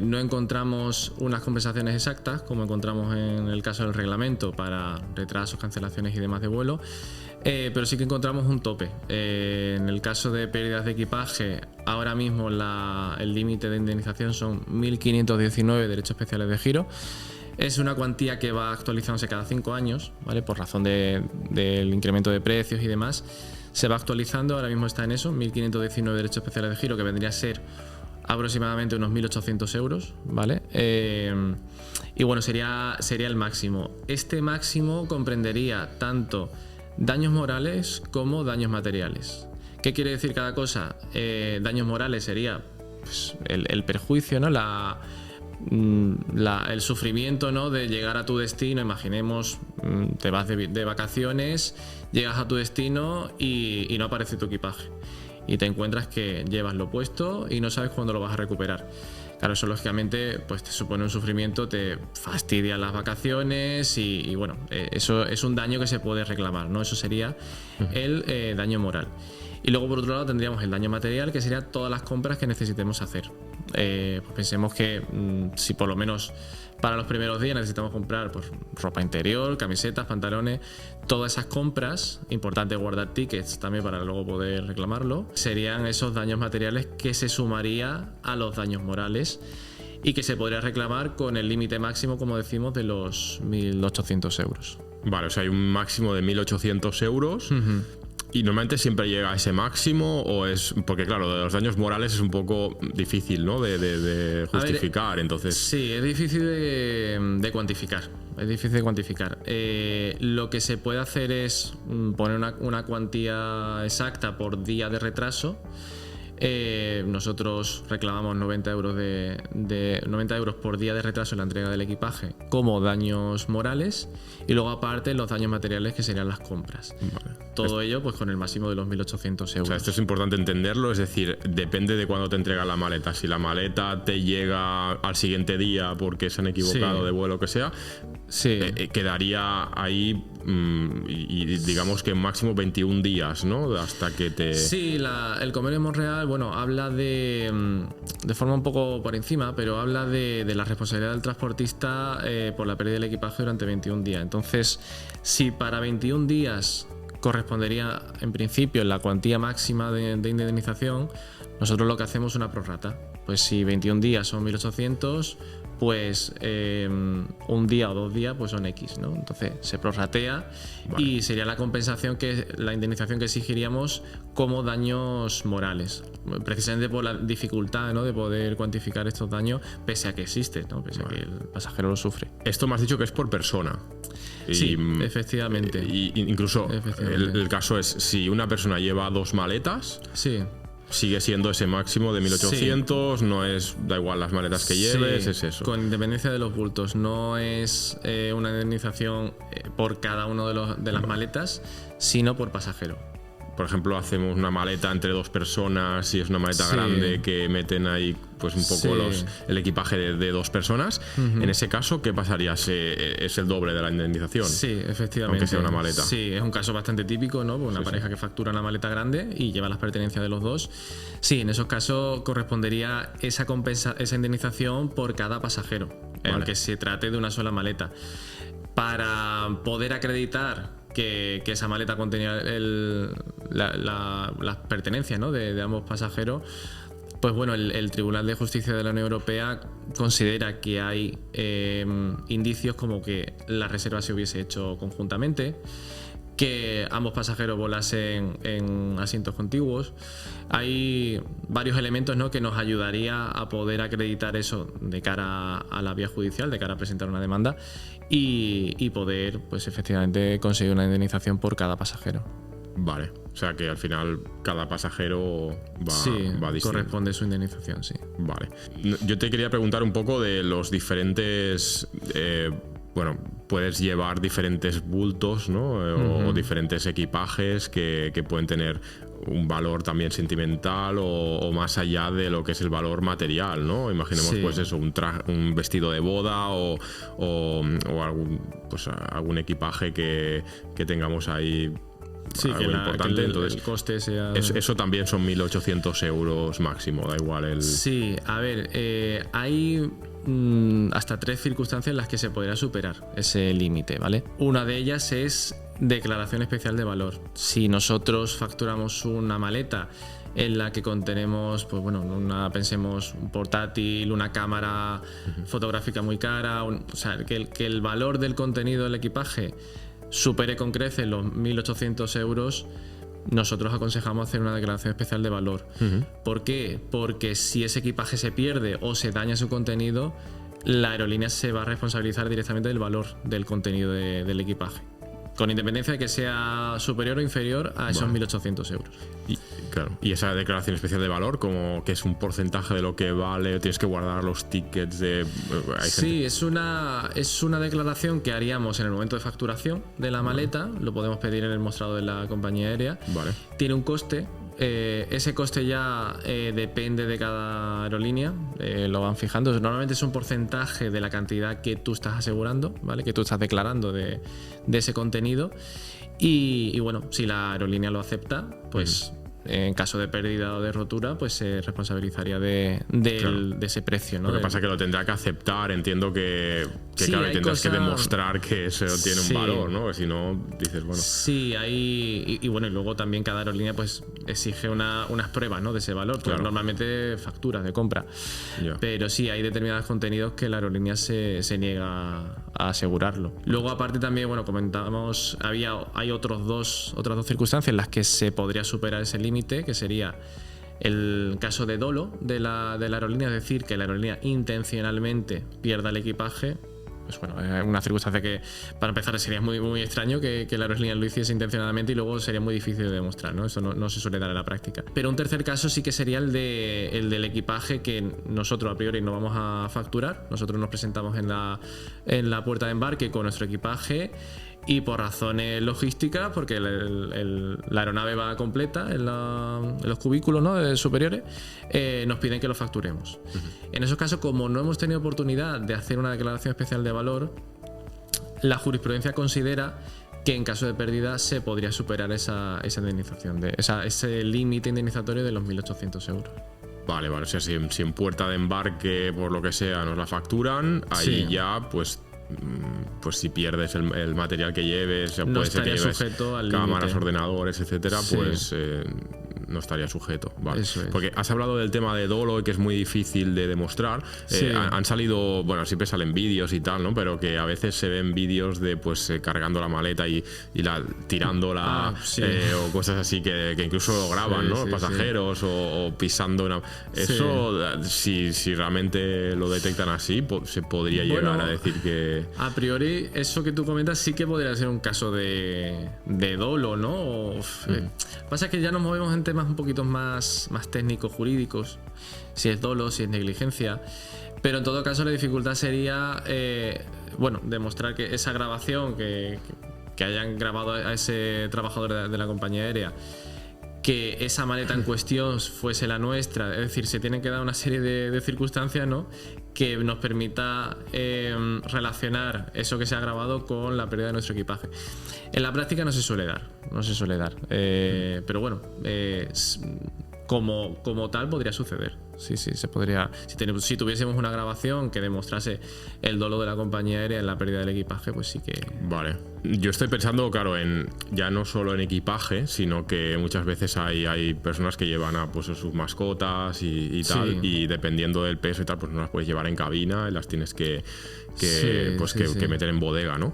No encontramos unas compensaciones exactas, como encontramos en el caso del reglamento para retrasos, cancelaciones y demás de vuelo, pero sí que encontramos un tope. En el caso de pérdidas de equipaje, ahora mismo el límite de indemnización son 1.519 derechos especiales de giro. Es una cuantía que va actualizándose cada 5 años, ¿vale? Por razón del incremento de precios y demás. Se va actualizando, ahora mismo está en eso, 1.519 derechos especiales de giro, que vendría a ser aproximadamente unos 1.800 euros, ¿vale? Y bueno, sería el máximo. Este máximo comprendería tanto daños morales como daños materiales. ¿Qué quiere decir cada cosa? Daños morales sería pues, el perjuicio, ¿no? El sufrimiento, ¿no? De llegar a tu destino. Imaginemos, te vas de vacaciones, llegas a tu destino y no aparece tu equipaje. Y te encuentras que llevas lo puesto y no sabes cuándo lo vas a recuperar. Claro, eso lógicamente pues te supone un sufrimiento, te fastidia las vacaciones y bueno, eso es un daño que se puede reclamar, ¿no? Eso sería el daño moral. Y luego por otro lado tendríamos el daño material, que sería todas las compras que necesitemos hacer. Pues pensemos que si por lo menos para los primeros días necesitamos comprar pues, ropa interior, camisetas, pantalones, todas esas compras, importante guardar tickets también para luego poder reclamarlo, serían esos daños materiales que se sumaría a los daños morales y que se podría reclamar con el límite máximo, como decimos, de los 1.800 euros. Vale, o sea, hay un máximo de 1.800 euros. ¿Y normalmente siempre llega a ese máximo o es...? Porque claro, de los daños morales es un poco difícil, ¿no? de justificar, entonces... Sí, es difícil de cuantificar. Lo que se puede hacer es poner una cuantía exacta por día de retraso. Nosotros reclamamos 90 euros por día de retraso en la entrega del equipaje como daños morales y luego aparte los daños materiales que serían las compras. Vale. Todo ello pues con el máximo de los 1.800 euros. O sea, esto es importante entenderlo, es decir, depende de cuándo te entrega la maleta. Si la maleta te llega al siguiente día porque se han equivocado de vuelo o que sea, quedaría ahí y digamos que máximo 21 días, ¿no? Hasta que te... Sí, el convenio de Montreal, bueno, habla de forma un poco por encima, pero habla de la responsabilidad del transportista por la pérdida del equipaje durante 21 días. Entonces, si para 21 días correspondería en principio la cuantía máxima de indemnización, nosotros lo que hacemos es una prorrata. Pues si 21 días son 1.800, pues un día o 2 días pues son X, ¿no? Entonces se prorratea y sería la compensación, la indemnización que exigiríamos como daños morales, precisamente por la dificultad, ¿no? De poder cuantificar estos daños pese a que existe, ¿no? Pese a que el pasajero lo sufre. Esto me has dicho que es por persona. Sí, efectivamente. Y incluso el caso es si una persona lleva 2 maletas. Sí. Sigue siendo ese máximo de 1.800, no es, da igual las maletas que lleves, es eso. Con independencia de los bultos, no es una indemnización por cada uno de las maletas, sino por pasajero. Por ejemplo, hacemos una maleta entre 2 personas y es una maleta grande que meten ahí pues un poco el equipaje de 2 personas. En ese caso, ¿qué pasaría? ¿Es el doble de la indemnización? Sí, efectivamente. Aunque sea una maleta. Sí, es un caso bastante típico, ¿no? Una pareja que factura una maleta grande y lleva las pertenencias de los dos. Sí, en esos casos correspondería esa indemnización por cada pasajero, en el que se trate de una sola maleta. Para poder acreditar que esa maleta contenía las pertenencias, ¿no? de ambos pasajeros, pues bueno, el Tribunal de Justicia de la Unión Europea considera que hay indicios como que la reserva se hubiese hecho conjuntamente, que ambos pasajeros volasen en asientos contiguos. Hay varios elementos, ¿no?, que nos ayudaría a poder acreditar eso de cara a la vía judicial, de cara a presentar una demanda y poder, pues efectivamente, conseguir una indemnización por cada pasajero. Vale, o sea que al final cada pasajero va distinto. Corresponde su indemnización, sí. Vale. Yo te quería preguntar un poco de los diferentes... bueno, puedes llevar diferentes bultos, ¿no? O diferentes equipajes que pueden tener un valor también sentimental o más allá de lo que es el valor material, ¿no? Imaginemos pues eso, un vestido de boda o algún equipaje que tengamos ahí. Sí, algo importante. Entonces, el coste sea... Eso también son 1.800 euros máximo, da igual el... Sí, a ver, hay hasta 3 circunstancias en las que se podrá superar ese límite, ¿vale? Una de ellas es declaración especial de valor. Si nosotros facturamos una maleta en la que contenemos, pues bueno, pensemos un portátil, una cámara fotográfica muy cara, o sea, que el valor del contenido del equipaje supere con creces los 1.800 euros, nosotros aconsejamos hacer una declaración especial de valor. ¿Por qué? Porque si ese equipaje se pierde o se daña su contenido, la aerolínea se va a responsabilizar directamente del valor del contenido del equipaje, con independencia de que sea superior o inferior a esos 1.800 euros. Y esa declaración especial de valor, como que es un porcentaje de lo que vale, tienes que guardar los tickets de... Sí, es una declaración que haríamos en el momento de facturación de la maleta, lo podemos pedir en el mostrador de la compañía aérea. Vale. Tiene un coste. Ese coste ya depende de cada aerolínea, lo van fijando. Normalmente es un porcentaje de la cantidad que tú estás asegurando, ¿vale? Que tú estás declarando de ese contenido. Y bueno, si la aerolínea lo acepta, pues en caso de pérdida o de rotura, pues se responsabilizaría de ese precio, ¿no? Lo que pasa es que lo tendrá que aceptar. Entiendo que claro, tendrás que demostrar que eso tiene un valor, ¿no? Que si no, dices, bueno... Sí, hay... Y bueno, y luego también cada aerolínea pues exige unas pruebas, ¿no?, de ese valor. Claro. Normalmente facturas de compra. Pero sí, hay determinados contenidos que la aerolínea se niega a asegurarlo. Luego, aparte también, bueno, comentábamos, hay otras dos circunstancias en las que se podría superar ese límite, que sería el caso de dolo de la aerolínea, es decir, que la aerolínea intencionalmente pierda el equipaje. Pues bueno, es una circunstancia que, para empezar, sería muy, muy extraño que la aerolínea lo hiciese intencionadamente y luego sería muy difícil de demostrar, ¿no? Eso no se suele dar en la práctica. Pero un tercer caso sí que sería el del equipaje que nosotros a priori no vamos a facturar. Nosotros nos presentamos en la puerta de embarque con nuestro equipaje y por razones logísticas, porque la aeronave va completa en los cubículos, ¿no?, superiores, nos piden que lo facturemos. En esos casos, como no hemos tenido oportunidad de hacer una declaración especial de valor, la jurisprudencia considera que en caso de pérdida se podría superar esa indemnización, ese límite indemnizatorio de los 1.800 euros. Vale, o sea, si en puerta de embarque, por lo que sea, nos la facturan, ahí ya, pues si pierdes el material que lleves, no puede ser que lleves sujeto al cámaras, límite, ordenadores, etcétera, pues no estaría sujeto. Vale. Eso es. Porque has hablado del tema de dolo y que es muy difícil de demostrar. Han salido, bueno, siempre salen vídeos y tal, ¿no? Pero que a veces se ven vídeos de pues cargando la maleta y tirándola o cosas así que incluso lo graban, ¿no? Pasajeros o pisando una... Eso, si realmente lo detectan así, se podría llegar a decir que... A priori, eso que tú comentas sí que podría ser un caso de dolo, ¿no? Pasa que ya nos movemos en temas un poquito más técnicos, jurídicos, si es dolo, si es negligencia, pero en todo caso la dificultad sería demostrar que esa grabación que hayan grabado a ese trabajador de la compañía aérea, que esa maleta en cuestión fuese la nuestra. Es decir, se tienen que dar una serie de circunstancias, ¿no?, que nos permita relacionar eso que se ha grabado con la pérdida de nuestro equipaje. En la práctica no se suele dar, pero bueno, como tal podría suceder, Sí, se podría. Si tuviésemos una grabación que demostrase el dolo de la compañía aérea en la pérdida del equipaje, pues sí que. Vale. Yo estoy pensando, claro, ya no solo en equipaje, sino que muchas veces hay personas que llevan a pues, sus mascotas y tal, y dependiendo del peso y tal, pues no las puedes llevar en cabina y las tines que meter en bodega, ¿no?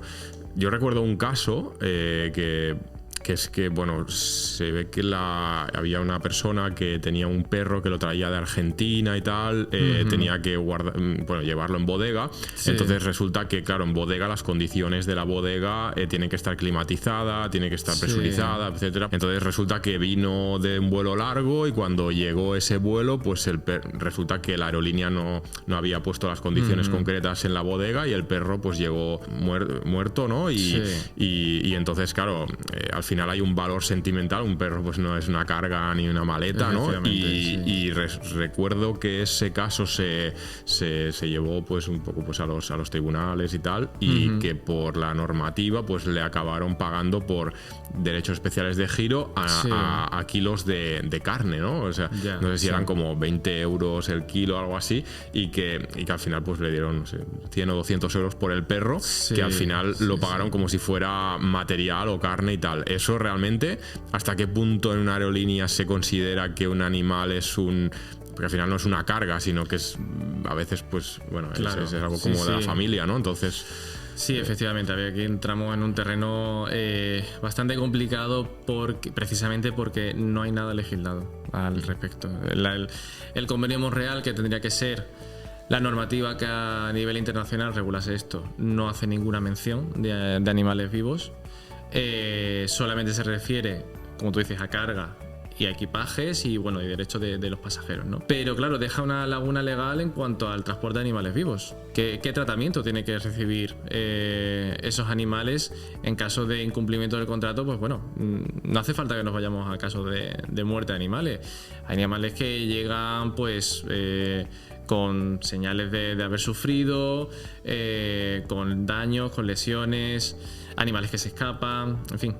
Yo recuerdo un caso que es que, bueno, se ve que había una persona que tenía un perro que lo traía de Argentina y tal, tenía que llevarlo en bodega. Entonces resulta que, claro, en bodega las condiciones de la bodega tienen que estar climatizada, tiene que estar presurizada, etcétera. Entonces resulta que vino de un vuelo largo y cuando llegó ese vuelo, pues resulta que la aerolínea no había puesto las condiciones concretas en la bodega y el perro pues llegó muerto, ¿no? Y entonces, claro, al final hay un valor sentimental. Un perro pues no es una carga ni una maleta, ¿no? Y recuerdo que ese caso se llevó pues un poco pues a los tribunales y tal, y que por la normativa pues le acabaron pagando por derechos especiales de giro a kilos de carne, ¿no? O sea, no sé si eran como 20 euros el kilo o algo así, y que al final pues le dieron, no sé, 100 o 200 euros por el perro, que al final lo pagaron como si fuera material o carne y tal. Eso realmente, ¿hasta qué punto en una aerolínea se considera que un animal es porque al final no es una carga, sino que es a veces pues bueno, claro, es algo como de la familia, ¿no? Entonces sí, efectivamente, aquí entramos en un terreno bastante complicado precisamente porque no hay nada legislado al respecto. El convenio Montreal, que tendría que ser la normativa que a nivel internacional regulase esto, no hace ninguna mención de animales vivos. Solamente se refiere, como tú dices, a carga y a equipajes y bueno, y derechos de los pasajeros, ¿no? Pero claro, deja una laguna legal en cuanto al transporte de animales vivos. ¿Qué tratamiento tiene que recibir esos animales en caso de incumplimiento del contrato? Pues bueno, no hace falta que nos vayamos a casos de muerte de animales. Hay animales que llegan pues con señales de haber sufrido, con daños, con lesiones, animales que se escapan, en fin,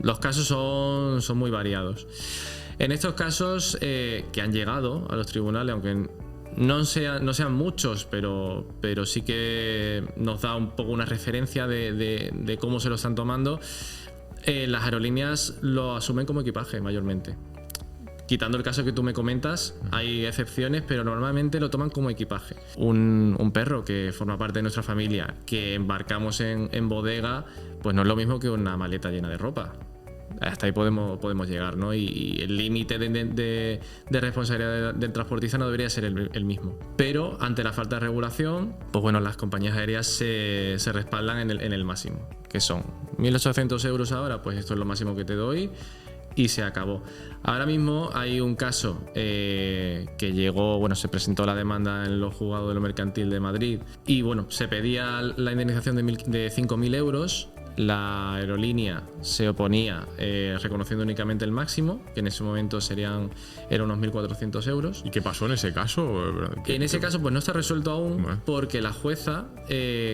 los casos son muy variados. En estos casos que han llegado a los tribunales, aunque no sean muchos, pero sí que nos da un poco una referencia de cómo se lo están tomando, las aerolíneas lo asumen como equipaje mayormente. Quitando el caso que tú me comentas, hay excepciones, pero normalmente lo toman como equipaje. Un perro que forma parte de nuestra familia, que embarcamos en bodega, pues no es lo mismo que una maleta llena de ropa. Hasta ahí podemos llegar, ¿no? Y el límite de responsabilidad del transportista no debería ser el mismo. Pero ante la falta de regulación, pues bueno, las compañías aéreas se respaldan en el máximo, que son 1.800 euros ahora, pues esto es lo máximo que te doy. Y se acabó. Ahora mismo hay un caso que llegó, bueno, se presentó la demanda en los juzgados de lo mercantil de Madrid y bueno, se pedía la indemnización de 5.000 euros. La aerolínea se oponía reconociendo únicamente el máximo, que en ese momento eran unos 1.400 euros. ¿Y qué pasó en ese caso? En ese caso pues no está resuelto aún, porque la jueza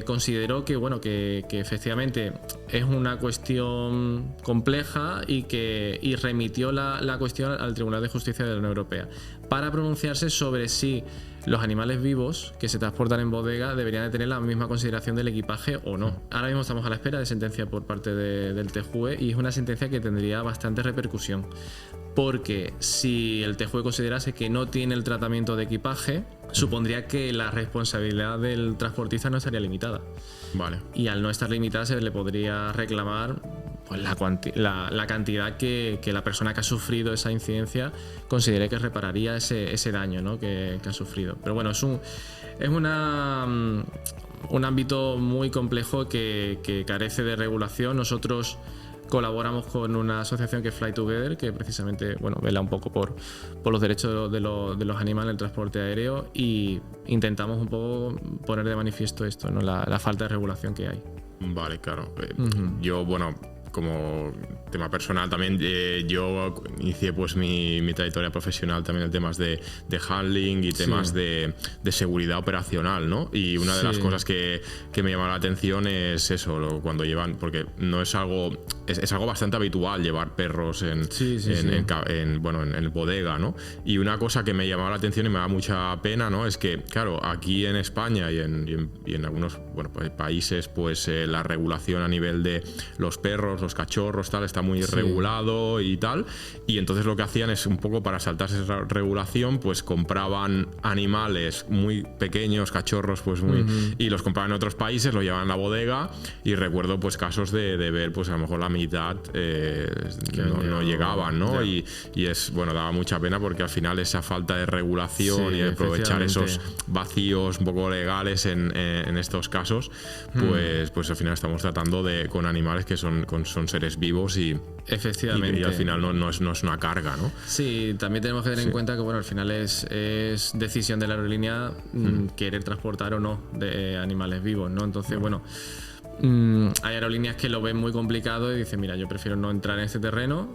consideró que, bueno, que efectivamente es una cuestión compleja y remitió la cuestión al Tribunal de Justicia de la Unión Europea para pronunciarse sobre si los animales vivos que se transportan en bodega deberían de tener la misma consideración del equipaje o no. Ahora mismo estamos a la espera de sentencia por parte del TJUE y es una sentencia que tendría bastante repercusión, porque si el TJUE considerase que no tiene el tratamiento de equipaje, supondría que la responsabilidad del transportista no estaría limitada. Vale. Y al no estar limitada se le podría reclamar pues la cantidad que la persona que ha sufrido esa incidencia considere que repararía ese daño, ¿no? que ha sufrido. Pero bueno, es un ámbito muy complejo que carece de regulación. Nosotros colaboramos con una asociación que es Fly Together, que precisamente vela un poco por los derechos de los animales en el transporte aéreo, y intentamos un poco poner de manifiesto esto, ¿no? La falta de regulación que hay. Vale, claro. Yo, como tema personal también, yo inicié pues mi trayectoria profesional también en temas de handling y temas de seguridad operacional, ¿no? Y una de las cosas que me llama la atención es eso, cuando llevan, porque no es algo, es algo bastante habitual llevar perros en el bodega, ¿no? Y una cosa que me llamaba la atención y me da mucha pena, ¿no? Es que, claro, aquí en España y en algunos países, pues la regulación a nivel de los perros, los cachorros, tal, está muy regulado y tal. Y entonces lo que hacían es un poco para saltarse esa regulación, pues compraban animales muy pequeños, cachorros, pues muy, y los compraban en otros países, lo llevaban a la bodega. Y recuerdo pues casos de ver, pues a lo mejor la mitad no llegaban, ¿no? Y es, bueno, daba mucha pena porque al final esa falta de regulación y de aprovechar esos vacíos un poco legales en estos casos, pues al final estamos tratando con animales que son seres vivos y al final no es una carga, ¿no? Sí, también tenemos que tener en cuenta que, bueno, al final es decisión de la aerolínea querer transportar o no de animales vivos, ¿no? Entonces, bueno, hay aerolíneas que lo ven muy complicado y dicen, mira, yo prefiero no entrar en este terreno.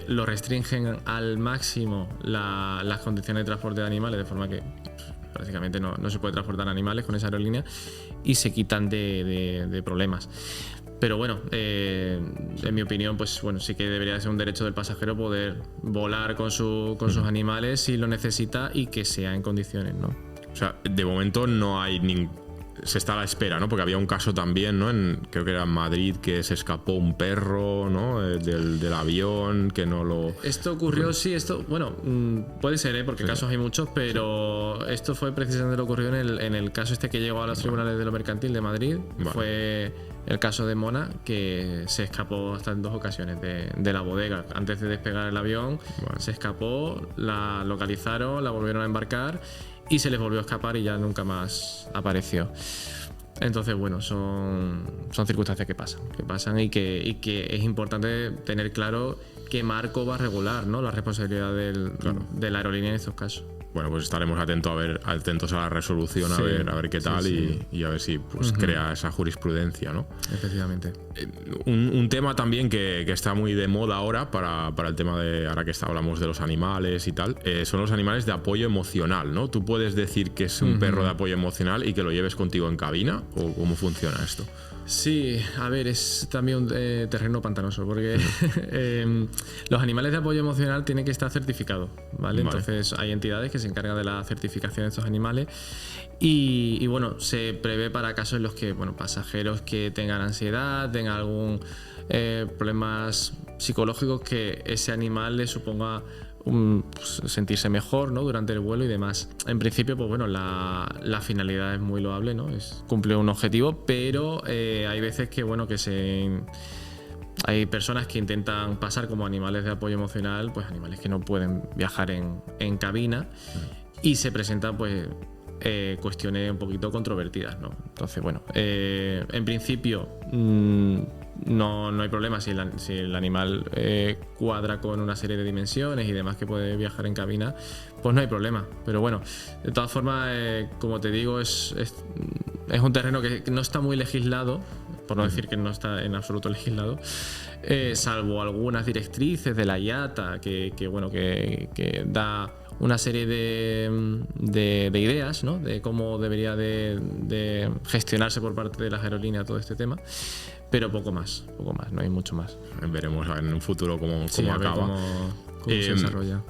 Lo restringen al máximo las condiciones de transporte de animales, de forma que prácticamente no se puede transportar animales con esa aerolínea y se quitan de problemas. Pero bueno, en mi opinión, pues bueno, sí que debería ser un derecho del pasajero poder volar con sus animales si lo necesita y que sea en condiciones, ¿no? O sea, de momento no hay se está a la espera, ¿no? Porque había un caso también, ¿no? Creo que era en Madrid, que se escapó un perro, ¿no? Del avión, que no lo... Esto ocurrió, bueno, puede ser, porque casos hay muchos, pero esto fue precisamente lo que ocurrió en el caso este que llegó a los tribunales de lo mercantil de Madrid. Fue el caso de Mona, que se escapó hasta en 2 ocasiones de la bodega. Antes de despegar el avión, se escapó, la localizaron, la volvieron a embarcar y se les volvió a escapar y ya nunca más apareció. Entonces, bueno, son circunstancias que pasan y que es importante tener claro qué marco va a regular, ¿no? La responsabilidad de la aerolínea en estos casos. Bueno, pues estaremos atentos a la resolución, a ver qué tal y a ver si pues crea esa jurisprudencia, ¿no? Efectivamente. Un tema también que está muy de moda ahora para el tema de, ahora que hablamos de los animales y tal, son los animales de apoyo emocional, ¿no? ¿Tú puedes decir que es un perro de apoyo emocional y que lo lleves contigo en cabina? ¿O cómo funciona esto? Sí, a ver, es también un terreno pantanoso porque los animales de apoyo emocional tienen que estar certificados, ¿vale? Entonces hay entidades que se encargan de la certificación de estos animales y bueno, se prevé para casos en los que, bueno, pasajeros que tengan ansiedad, tengan algún problemas psicológicos, que ese animal le suponga sentirse mejor, ¿no? Durante el vuelo y demás. En principio, pues bueno, la finalidad es muy loable, ¿no? Es cumplir un objetivo, pero hay veces que, bueno, hay personas que intentan pasar como animales de apoyo emocional, pues animales que no pueden viajar en cabina, y se presentan pues cuestiones un poquito controvertidas, ¿no? Entonces, bueno, en principio no hay problema si el animal cuadra con una serie de dimensiones y demás que puede viajar en cabina, pues no hay problema. Pero bueno, de todas formas, como te digo, es un terreno que no está muy legislado, por no decir que no está en absoluto legislado, salvo algunas directrices de la IATA que da una serie de ideas, ¿no? De cómo debería de gestionarse por parte de las aerolíneas todo este tema, pero poco más, no hay mucho más. Veremos en un futuro cómo acaba. Cómo se desarrolla.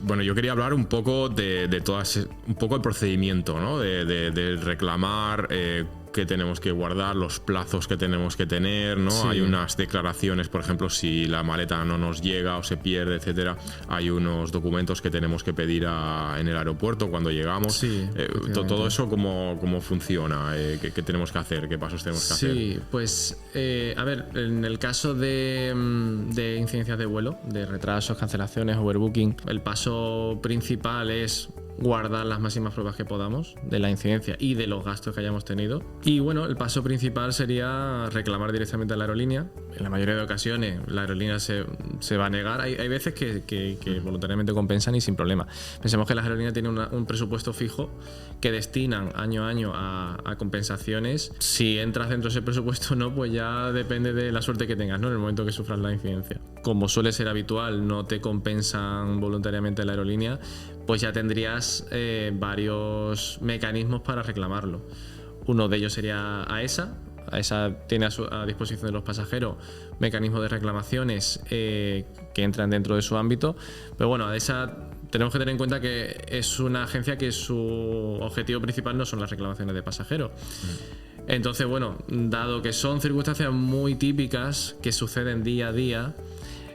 Bueno, yo quería hablar un poco de todas, un poco el procedimiento, ¿no? De reclamar, qué tenemos que guardar, los plazos que tenemos que tener, ¿no? Sí. Hay unas declaraciones, por ejemplo, si la maleta no nos llega o se pierde, etcétera. Hay unos documentos que tenemos que pedir en el aeropuerto cuando llegamos. Sí, todo eso, ¿cómo funciona? ¿Qué tenemos que hacer? ¿Qué pasos tenemos que hacer? Sí, pues, a ver, en el caso de incidencias de vuelo, de retrasos, cancelaciones, overbooking, el paso principal es guardar las máximas pruebas que podamos de la incidencia y de los gastos que hayamos tenido. Y bueno, el paso principal sería reclamar directamente a la aerolínea. En la mayoría de ocasiones la aerolínea se va a negar. Hay veces que voluntariamente compensan y sin problema. Pensemos que las aerolíneas tienen un presupuesto fijo que destinan año a año a compensaciones. Si entras dentro de ese presupuesto no, pues ya depende de la suerte que tengas, ¿no? En el momento que sufras la incidencia. Como suele ser habitual, no te compensan voluntariamente la aerolínea, pues ya tendrías varios mecanismos para reclamarlo. Uno de ellos sería AESA. AESA tiene a disposición de los pasajeros mecanismos de reclamaciones que entran dentro de su ámbito. Pero bueno, AESA tenemos que tener en cuenta que es una agencia que su objetivo principal no son las reclamaciones de pasajeros. Entonces, bueno, dado que son circunstancias muy típicas que suceden día a día,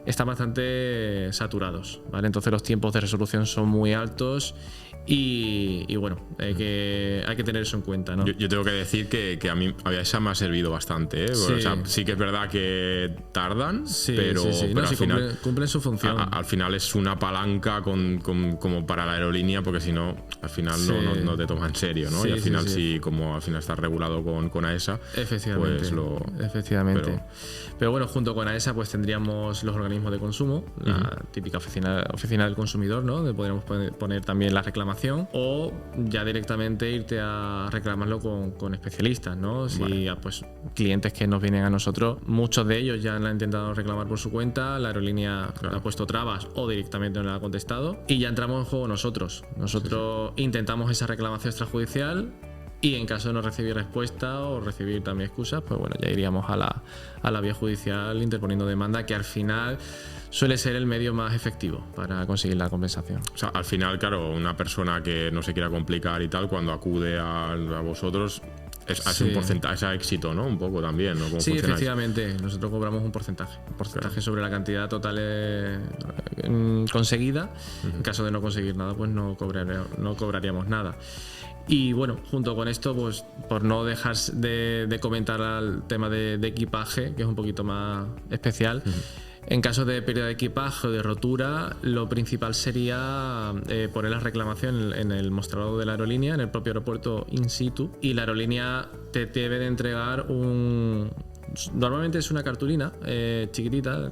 están bastante saturados, ¿vale? Entonces los tiempos de resolución son muy altos y bueno, hay que tener eso en cuenta, ¿no? Yo tengo que decir que a mí esa me ha servido bastante, ¿eh? Sí. O sea, sí que es verdad que tardan, Sí, pero No, al final cumplen su función. Al final es una palanca como para la aerolínea, porque si no, al final no te toma en serio, ¿no? Sí, y al final sí. como al final está regulado con AESA, Efectivamente, pues efectivamente. Pero bueno, junto con AESA pues tendríamos los organismos de consumo, la típica oficina del consumidor, ¿no? Donde podríamos poner también la reclamación, o ya directamente irte a reclamarlo con especialistas, ¿no? Si pues clientes que nos vienen a nosotros, muchos de ellos ya han intentado reclamar por su cuenta, la aerolínea ha puesto trabas o directamente no le ha contestado y ya entramos en juego nosotros. Intentamos esa reclamación extrajudicial. Y en caso de no recibir respuesta o recibir también excusas, pues bueno, ya iríamos a la vía judicial interponiendo demanda, que al final suele ser el medio más efectivo para conseguir la compensación. O sea, al final, claro, una persona que no se quiera complicar y tal, cuando acude a vosotros, es un porcentaje, es a éxito, ¿no? Un poco también, ¿no? ¿Cómo funcionáis? Efectivamente. Nosotros cobramos un porcentaje sobre la cantidad total conseguida. En caso de no conseguir nada, pues no cobraríamos nada. Y bueno, junto con esto, pues por no dejar de comentar el tema de equipaje, que es un poquito más especial. En caso de pérdida de equipaje o de rotura, lo principal sería poner la reclamación en el mostrador de la aerolínea, en el propio aeropuerto in situ, y la aerolínea te debe de entregar normalmente es una cartulina chiquitita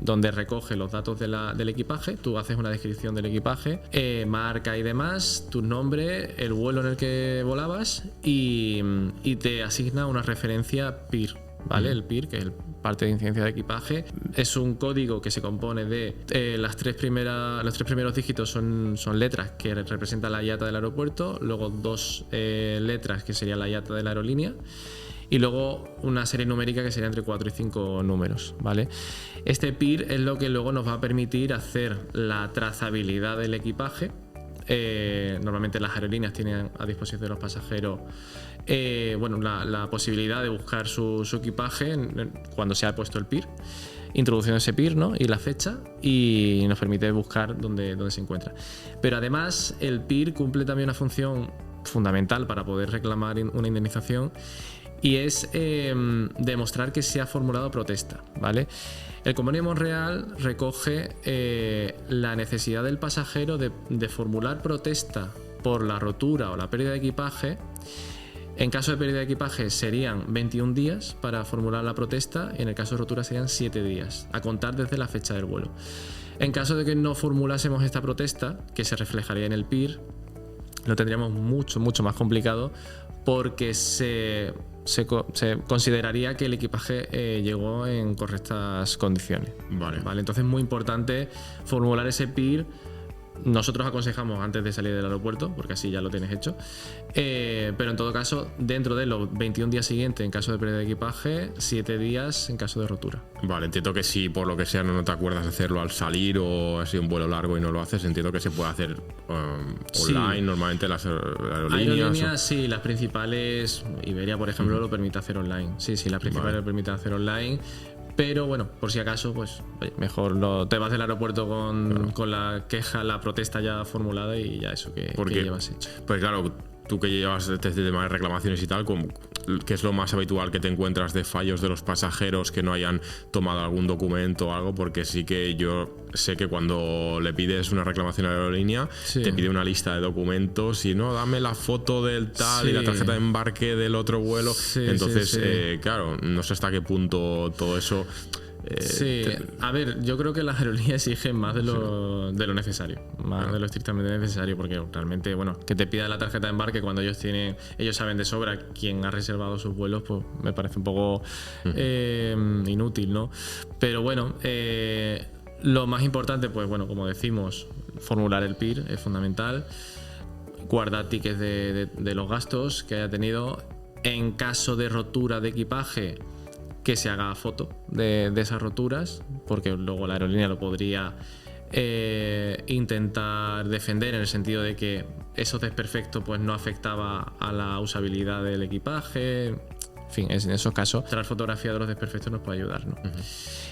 donde recoge los datos del equipaje. Tú haces una descripción del equipaje, marca y demás, tu nombre, el vuelo en el que volabas y te asigna una referencia PIR, ¿vale? El PIR, que es el parte de incidencia de equipaje, es un código que se compone de los tres primeros dígitos son letras que representan la IATA del aeropuerto, luego dos letras que sería la IATA de la aerolínea, y luego una serie numérica que sería entre 4 y 5 números, ¿vale? Este PIR es lo que luego nos va a permitir hacer la trazabilidad del equipaje. Normalmente las aerolíneas tienen a disposición de los pasajeros la posibilidad de buscar su equipaje cuando se ha puesto el PIR, introduciendo ese PIR, ¿no? Y la fecha, y nos permite buscar dónde se encuentra. Pero además el PIR cumple también una función fundamental para poder reclamar una indemnización, y es demostrar que se ha formulado protesta, ¿vale? El Convenio de Montreal recoge la necesidad del pasajero de formular protesta por la rotura o la pérdida de equipaje. En caso de pérdida de equipaje serían 21 días para formular la protesta, y en el caso de rotura serían 7 días, a contar desde la fecha del vuelo. En caso de que no formulásemos esta protesta, que se reflejaría en el PIR, lo tendríamos mucho más complicado, porque se consideraría que el equipaje llegó en correctas condiciones. Vale. Entonces es muy importante formular ese PIR. Nosotros aconsejamos antes de salir del aeropuerto, porque así ya lo tienes hecho, pero en todo caso dentro de los 21 días siguientes en caso de pérdida de equipaje, 7 días en caso de rotura. Vale, entiendo que si por lo que sea no te acuerdas de hacerlo al salir, o ha sido un vuelo largo y no lo haces, entiendo que se puede hacer online. Normalmente las aerolíneas sí, las principales, Iberia por ejemplo lo permite hacer online, sí, las principales lo permiten hacer online. Pero bueno, por si acaso, pues mejor te vas del aeropuerto con la queja, la protesta ya formulada, y ya eso que llevas hecho. Pues claro, tú que llevas este tema de reclamaciones y tal, ¿qué es lo más habitual que te encuentras de fallos de los pasajeros que no hayan tomado algún documento o algo? Porque sí que yo sé que cuando le pides una reclamación a la aerolínea, te pide una lista de documentos y no, dame la foto del tal y la tarjeta de embarque del otro vuelo. Entonces, claro, no sé hasta qué punto todo eso... a ver, yo creo que las aerolíneas exigen más de lo necesario, más de lo estrictamente necesario, porque realmente, bueno, que te pidan la tarjeta de embarque cuando ellos saben de sobra quién ha reservado sus vuelos, pues me parece un poco inútil, ¿no? Pero bueno, lo más importante, pues bueno, como decimos, formular el PIR es fundamental, guardar tickets de los gastos que haya tenido. En caso de rotura de equipaje, que se haga foto de esas roturas, porque luego la aerolínea lo podría intentar defender en el sentido de que esos desperfectos pues no afectaba a la usabilidad del equipaje. En fin, en esos casos, traer fotografía de los desperfectos nos puede ayudar, ¿no?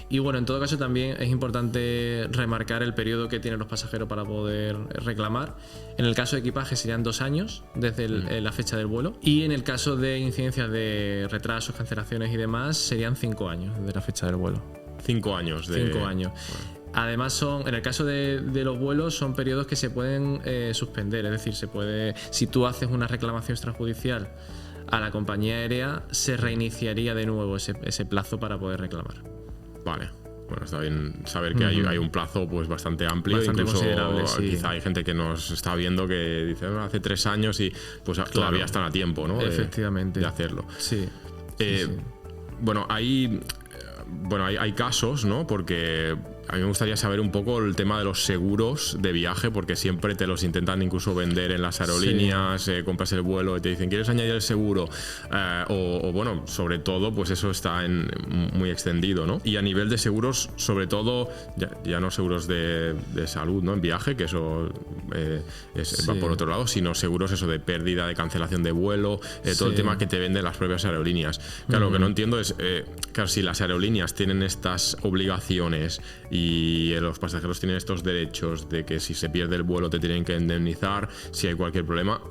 Y bueno, en todo caso también es importante remarcar el periodo que tienen los pasajeros para poder reclamar. En el caso de equipaje serían 2 años desde la fecha del vuelo, y en el caso de incidencias de retrasos, cancelaciones y demás serían 5 años desde la fecha del vuelo. 5 años. 5 años. Bueno. Además en el caso de los vuelos son periodos que se pueden suspender, es decir, si tú haces una reclamación extrajudicial a la compañía aérea, se reiniciaría de nuevo ese plazo para poder reclamar. Vale. Bueno, está bien saber que hay un plazo pues bastante amplio, bastante incluso considerable, sí. Quizá hay gente que nos está viendo que dice hace 3 años y pues todavía están a tiempo, ¿no? Efectivamente. De hacerlo. Sí. Bueno, hay casos, ¿no? Porque a mí me gustaría saber un poco el tema de los seguros de viaje, porque siempre te los intentan incluso vender en las aerolíneas, compras el vuelo y te dicen, ¿quieres añadir el seguro? O bueno, sobre todo, pues eso está muy extendido, ¿no? Y a nivel de seguros, sobre todo, ya no seguros de salud, ¿no? En viaje, que eso va por otro lado, sino seguros eso de pérdida, de cancelación de vuelo, todo el tema que te venden las propias aerolíneas. Claro, lo que no entiendo es, claro, si las aerolíneas tienen estas obligaciones y los pasajeros tienen estos derechos de que si se pierde el vuelo te tienen que indemnizar si hay cualquier problema,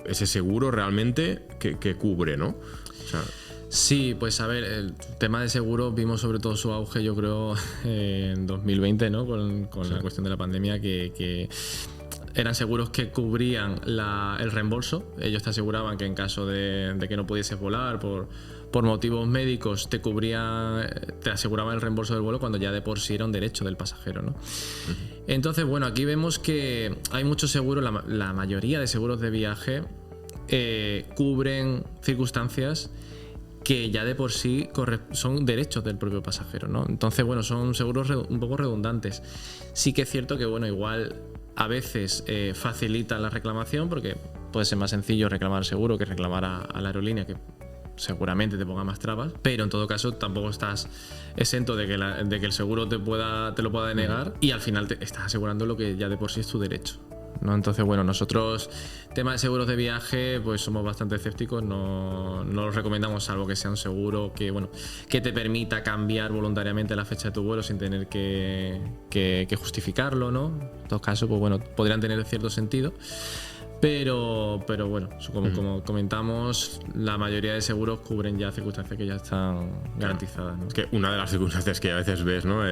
ese seguro realmente que cubre, ¿no? O sea, sí, pues a ver, el tema de seguros vimos sobre todo su auge, yo creo, en 2020, ¿no? Con la cuestión de la pandemia, que eran seguros que cubrían el reembolso. Ellos te aseguraban que en caso de que no pudieses volar por motivos médicos, te aseguraban el reembolso del vuelo cuando ya de por sí era un derecho del pasajero, ¿no? Entonces, bueno, aquí vemos que hay muchos seguros, la mayoría de seguros de viaje cubren circunstancias que ya de por sí son derechos del propio pasajero, ¿no? Entonces, bueno, son seguros un poco redundantes. Sí que es cierto que, bueno, igual a veces facilita la reclamación, porque puede ser más sencillo reclamar seguro que reclamar a la aerolínea, que seguramente te ponga más trabas, pero en todo caso tampoco estás exento de que el seguro te lo pueda denegar, y al final te estás asegurando lo que ya de por sí es tu derecho, ¿no? Entonces, bueno, nosotros, tema de seguros de viaje, pues somos bastante escépticos, no los recomendamos, salvo que sea un seguro que te permita cambiar voluntariamente la fecha de tu vuelo sin tener que justificarlo, ¿no? En todo caso, pues bueno, podrían tener cierto sentido. Pero bueno, como comentamos, la mayoría de seguros cubren ya circunstancias que ya están garantizadas, ¿no? Es que una de las circunstancias que a veces ves, ¿no?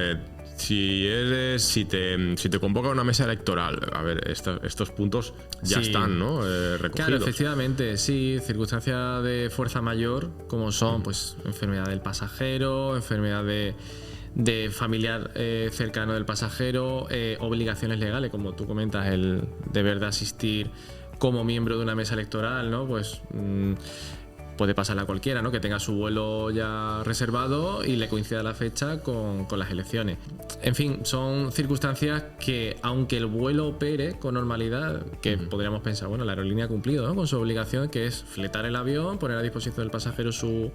Si te convoca una mesa electoral, a ver, estos puntos ya están, ¿no? Recogidos. Claro, efectivamente, sí, circunstancias de fuerza mayor, como son pues enfermedad del pasajero, enfermedad de familiar cercano del pasajero, obligaciones legales, como tú comentas, el deber de asistir como miembro de una mesa electoral, ¿no? Pues puede pasarle a cualquiera, ¿no? Que tenga su vuelo ya reservado y le coincida la fecha con las elecciones. En fin, son circunstancias que, aunque el vuelo opere con normalidad, que podríamos pensar, bueno, la aerolínea ha cumplido, ¿no? Con su obligación, que es fletar el avión, poner a disposición del pasajero su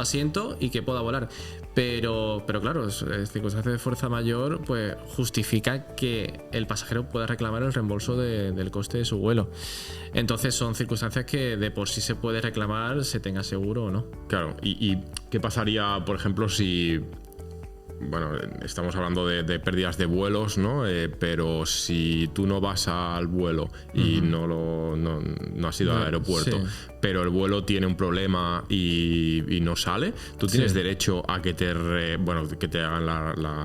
asiento y que pueda volar, pero claro, circunstancias de fuerza mayor pues justifica que el pasajero pueda reclamar el reembolso del coste de su vuelo. Entonces son circunstancias que de por sí se puede reclamar, se tenga seguro o no. Claro, ¿y qué pasaría, por ejemplo, si bueno, estamos hablando de pérdidas de vuelos, ¿no? Pero si tú no vas al vuelo y no has ido al aeropuerto, pero el vuelo tiene un problema y no sale, tú tienes derecho a que que te hagan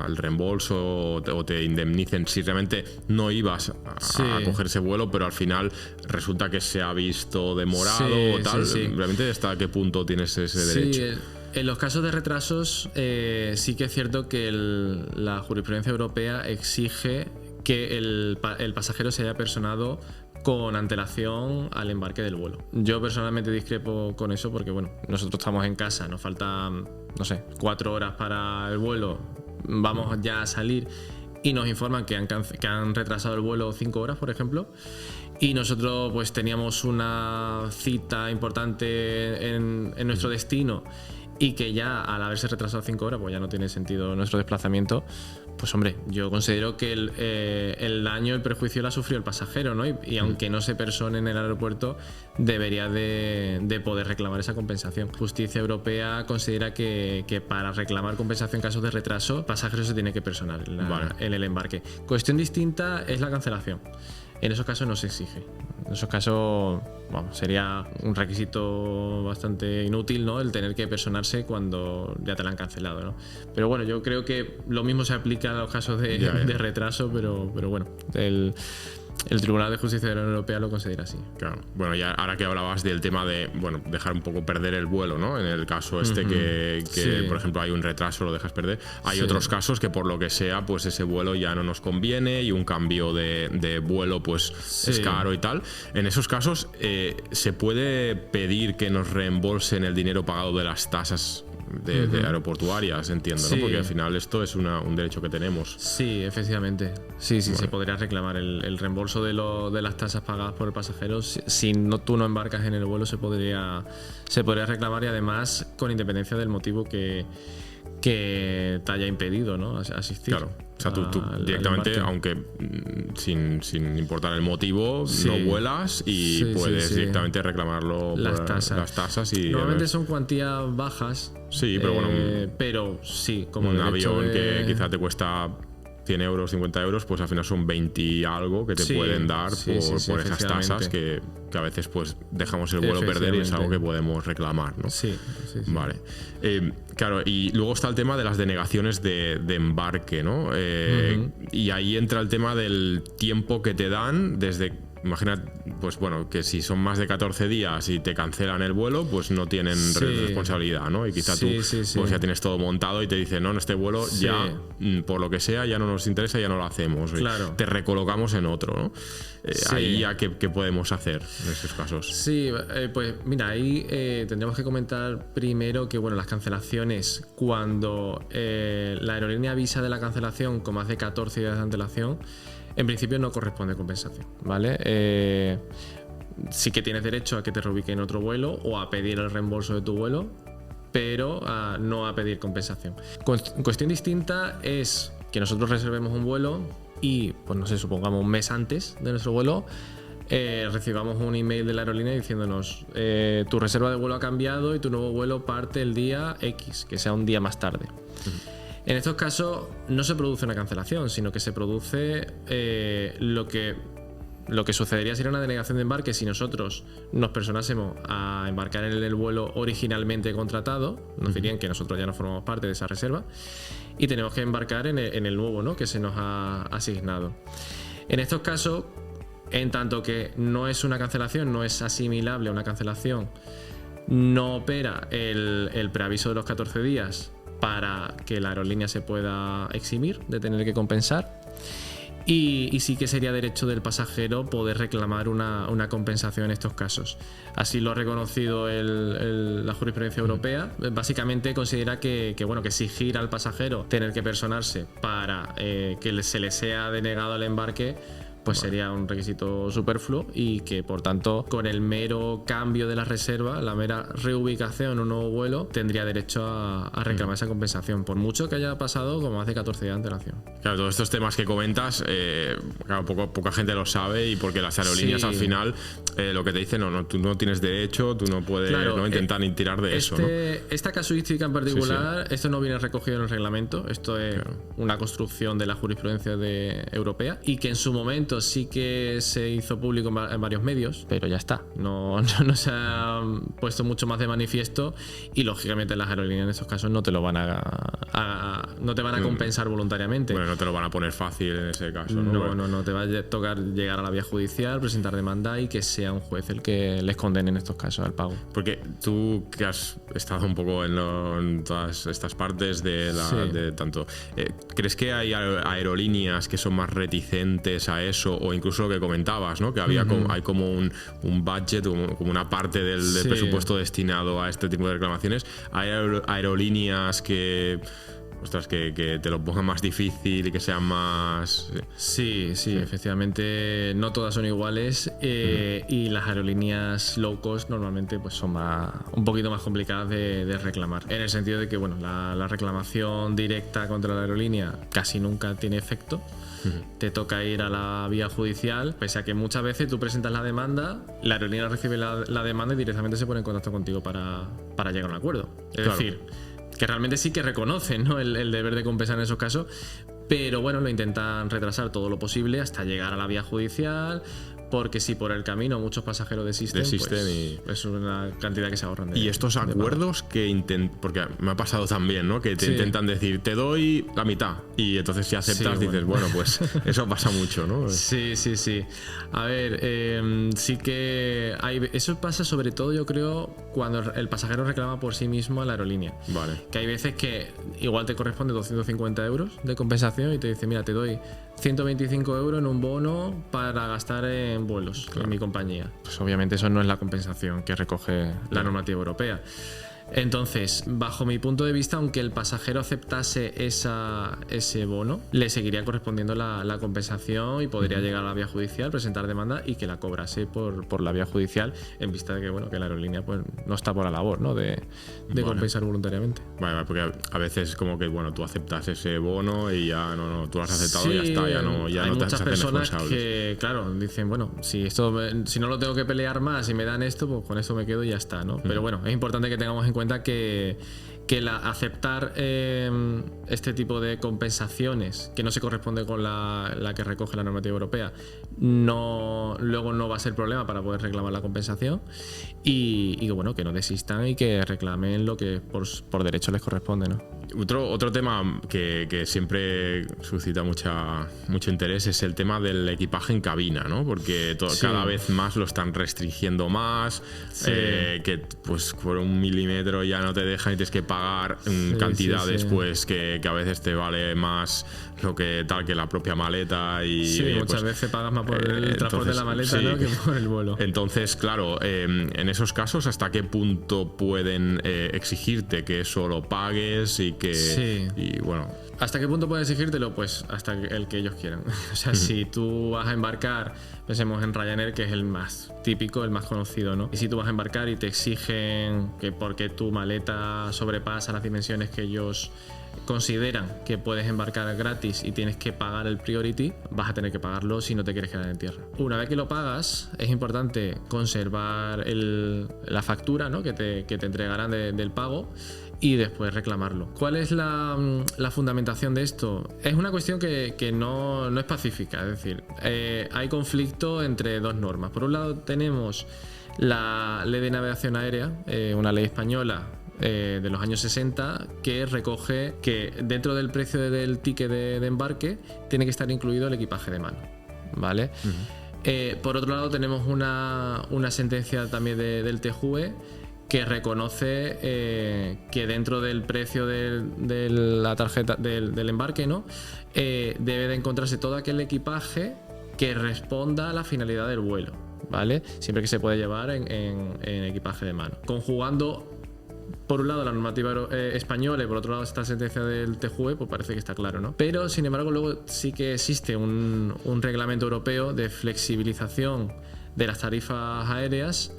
el reembolso o te indemnicen si realmente no ibas a coger ese vuelo, pero al final resulta que se ha visto demorado o tal. Realmente, ¿hasta qué punto tienes ese derecho? En los casos de retrasos, sí que es cierto que la jurisprudencia europea exige que el pasajero se haya personado con antelación al embarque del vuelo. Yo personalmente discrepo con eso porque, bueno, nosotros estamos en casa, nos faltan, no sé, 4 horas para el vuelo, vamos ya a salir y nos informan que han retrasado el vuelo 5 horas, por ejemplo. Y nosotros pues teníamos una cita importante en nuestro destino y que ya al haberse retrasado 5 horas pues ya no tiene sentido nuestro desplazamiento. Pues hombre, yo considero que el daño, el perjuicio lo ha sufrido el pasajero, ¿no? Y aunque no se persone en el aeropuerto, debería de poder reclamar esa compensación. Justicia Europea considera que para reclamar compensación en casos de retraso, el pasajero se tiene que personar en el embarque. Cuestión distinta es la cancelación. En esos casos no se exige. En esos casos, vamos, sería un requisito bastante inútil, ¿no? El tener que personarse cuando ya te la han cancelado, ¿no? Pero bueno, yo creo que lo mismo se aplica a los casos de retraso, pero bueno, el Tribunal de Justicia de la Unión Europea lo considera así. Claro. Bueno, ya ahora que hablabas del tema de, bueno, dejar un poco perder el vuelo, ¿no? En el caso que por ejemplo, hay un retraso, lo dejas perder. Hay otros casos que por lo que sea, pues ese vuelo ya no nos conviene y un cambio de vuelo, pues es caro y tal. En esos casos, ¿se puede pedir que nos reembolsen el dinero pagado de las tasas de aeroportuarias, entiendo, ¿no? Porque al final esto es un derecho que tenemos. Sí, efectivamente. Sí, bueno. Se podría reclamar el reembolso de las tasas pagadas por el pasajero. Si tú no embarcas en el vuelo, se podría reclamar, y además con independencia del motivo que te haya impedido, ¿no? Asistir. Claro. O sea, tú directamente, aunque sin importar el motivo, no vuelas y puedes directamente reclamarlo las tasas. Y normalmente son cuantías bajas. Sí, pero bueno. Pero sí, como un avión que quizá te cuesta 100 euros, 50 euros, pues al final son 20 y algo que te pueden dar por esas tasas que a veces pues dejamos el vuelo perder y es algo que podemos reclamar, ¿no? Sí. Vale. Claro, y luego está el tema de las denegaciones de embarque, ¿no? Y ahí entra el tema del tiempo que te dan desde... Imagina, pues bueno, que si son más de 14 días y te cancelan el vuelo, pues no tienen responsabilidad, ¿no? Y quizá tú pues ya tienes todo montado y te dicen, no, este vuelo ya, por lo que sea, ya no nos interesa, ya no lo hacemos. Claro. Te recolocamos en otro, ¿no? Ahí ya, ¿qué podemos hacer en esos casos? Sí, pues mira, ahí tendríamos que comentar primero que, bueno, las cancelaciones, cuando la aerolínea avisa de la cancelación con más de 14 días de antelación, en principio no corresponde compensación, ¿vale? Sí que tienes derecho a que te reubiquen en otro vuelo o a pedir el reembolso de tu vuelo, pero no a pedir compensación. Cuestión distinta es que nosotros reservemos un vuelo y, pues no sé, supongamos un mes antes de nuestro vuelo, recibamos un email de la aerolínea diciéndonos tu reserva de vuelo ha cambiado y tu nuevo vuelo parte el día X, que sea un día más tarde. En estos casos no se produce una cancelación, sino que se produce lo que sucedería sería una denegación de embarque si nosotros nos personásemos a embarcar en el vuelo originalmente contratado. Nos dirían que nosotros ya no formamos parte de esa reserva y tenemos que embarcar en el nuevo, ¿no?, que se nos ha asignado. En estos casos, en tanto que no es una cancelación, no es asimilable a una cancelación, no opera el preaviso de los 14 días para que la aerolínea se pueda eximir de tener que compensar, y sí que sería derecho del pasajero poder reclamar una compensación en estos casos. Así lo ha reconocido la jurisprudencia europea. Básicamente considera que exigir al pasajero tener que personarse para que se le sea denegado el embarque, pues sería un requisito superfluo y que por tanto con el mero cambio de la reserva, la mera reubicación en un nuevo vuelo, tendría derecho a reclamar esa compensación, por mucho que haya pasado como hace 14 días de antelación. Claro, todos estos temas que comentas, claro, poca gente lo sabe, y porque las aerolíneas al final lo que te dicen, no, tú no tienes derecho, tú no puedes intentar ni tirar de eso, ¿no? Esta casuística en particular, esto no viene recogido en el reglamento, esto es una construcción de la jurisprudencia europea, y que en su momento sí que se hizo público en varios medios, pero ya está, no se ha puesto mucho más de manifiesto, y lógicamente las aerolíneas en estos casos no te lo van no te van a compensar voluntariamente. Bueno, no te lo van a poner fácil en ese caso, ¿no? No te va a tocar llegar a la vía judicial, presentar demanda y que sea un juez el que les condene en estos casos al pago. Porque tú, que has estado un poco en todas estas partes de tanto, ¿crees que hay aerolíneas que son más reticentes a eso, o incluso lo que comentabas, ¿no? Que hay como un budget, como una parte del presupuesto destinado a este tipo de reclamaciones? ¿Hay aerolíneas que te lo pongan más difícil y que sean más...? Sí, efectivamente no todas son iguales, y las aerolíneas low cost normalmente pues son un poquito más complicadas de reclamar, en el sentido de que bueno, la reclamación directa contra la aerolínea casi nunca tiene efecto. Te toca ir a la vía judicial, pese a que muchas veces tú presentas la demanda, la aerolínea recibe la demanda y directamente se pone en contacto contigo para llegar a un acuerdo. Es decir, que realmente sí que reconocen, ¿no?, el deber de compensar en esos casos, pero bueno, lo intentan retrasar todo lo posible hasta llegar a la vía judicial, porque si por el camino muchos pasajeros desisten pues, y es una cantidad que se ahorran. Y estos acuerdos porque me ha pasado también, ¿no?, que te intentan decir, te doy la mitad, y entonces si aceptas dices, bueno, pues eso pasa mucho, ¿no? Sí. A ver, sí que eso pasa sobre todo, yo creo, cuando el pasajero reclama por sí mismo a la aerolínea. Vale. Que hay veces que igual te corresponde 250 euros de compensación y te dice, mira, te doy 125 euros en un bono para gastar en vuelos en mi compañía. Pues obviamente eso no es la compensación que recoge la normativa europea. Entonces, bajo mi punto de vista, aunque el pasajero aceptase ese bono, le seguiría correspondiendo la compensación y podría llegar a la vía judicial, presentar demanda y que la cobrase por la vía judicial, en vista de que, bueno, que la aerolínea pues no está por la labor, ¿no?, de compensar voluntariamente. Vale, porque a veces como que, bueno, tú aceptas ese bono y ya tú lo has aceptado y ya está, ya no te haces responsable. Hay muchas personas que, claro, dicen, bueno, si no lo tengo que pelear más y me dan esto, pues con esto me quedo y ya está, ¿no? Pero bueno, es importante que tengamos en cuenta que aceptar este tipo de compensaciones que no se corresponde con la que recoge la normativa europea luego no va a ser problema para poder reclamar la compensación, y que bueno, que no desistan y que reclamen lo que por derecho les corresponde, ¿no? Otro tema que siempre suscita mucho interés es el tema del equipaje en cabina, ¿no? Porque cada vez más lo están restringiendo más, que pues por 1 milímetro ya no te dejan y tienes que pagar cantidades pues que a veces te vale más lo que la propia maleta, y muchas veces pagas más por el transporte de la maleta, ¿no?, que por el vuelo. Entonces, claro, en esos casos, ¿hasta qué punto pueden exigirte que eso lo pagues y bueno? ¿Hasta qué punto pueden exigírtelo? Pues hasta el que ellos quieran. O sea, si tú vas a embarcar, pensemos en Ryanair, que es el más típico, el más conocido, ¿no? Y si tú vas a embarcar y te exigen que porque tu maleta sobrepasa las dimensiones que ellos consideran que puedes embarcar gratis y tienes que pagar el priority, vas a tener que pagarlo si no te quieres quedar en tierra. Una vez que lo pagas, es importante conservar la factura, ¿no?, que te entregarán del pago, y después reclamarlo. ¿Cuál es la fundamentación de esto? Es una cuestión que no es pacífica, es decir, hay conflicto entre dos normas. Por un lado tenemos la Ley de Navegación Aérea, una ley española de los años 60, que recoge que dentro del precio del ticket de embarque tiene que estar incluido el equipaje de mano, ¿vale? Por otro lado tenemos una sentencia también del TJUE que reconoce que dentro del precio de la tarjeta del embarque, ¿no?, debe de encontrarse todo aquel equipaje que responda a la finalidad del vuelo, ¿vale? Siempre que se puede llevar en equipaje de mano, conjugando por un lado la normativa española y por otro lado esta sentencia del TJUE, pues parece que está claro, ¿no? Pero sin embargo luego sí que existe un reglamento europeo de flexibilización de las tarifas aéreas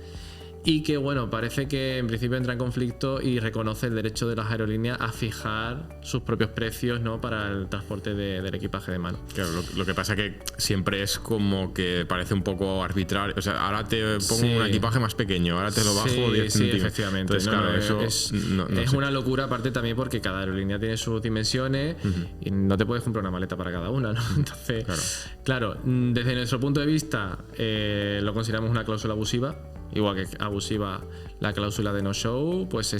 y que, bueno, parece que en principio entra en conflicto y reconoce el derecho de las aerolíneas a fijar sus propios precios, ¿no?, para el transporte del equipaje de mano. Claro, lo que pasa es que siempre es como que parece un poco arbitrario. O sea, ahora te pongo un equipaje más pequeño, ahora te lo bajo 10 centímetros. Sí, efectivamente. Entonces, claro, eso es una locura, aparte también porque cada aerolínea tiene sus dimensiones y no te puedes comprar una maleta para cada una, ¿no? Entonces, claro, desde nuestro punto de vista lo consideramos una cláusula abusiva. Igual que abusiva la cláusula de no-show, pues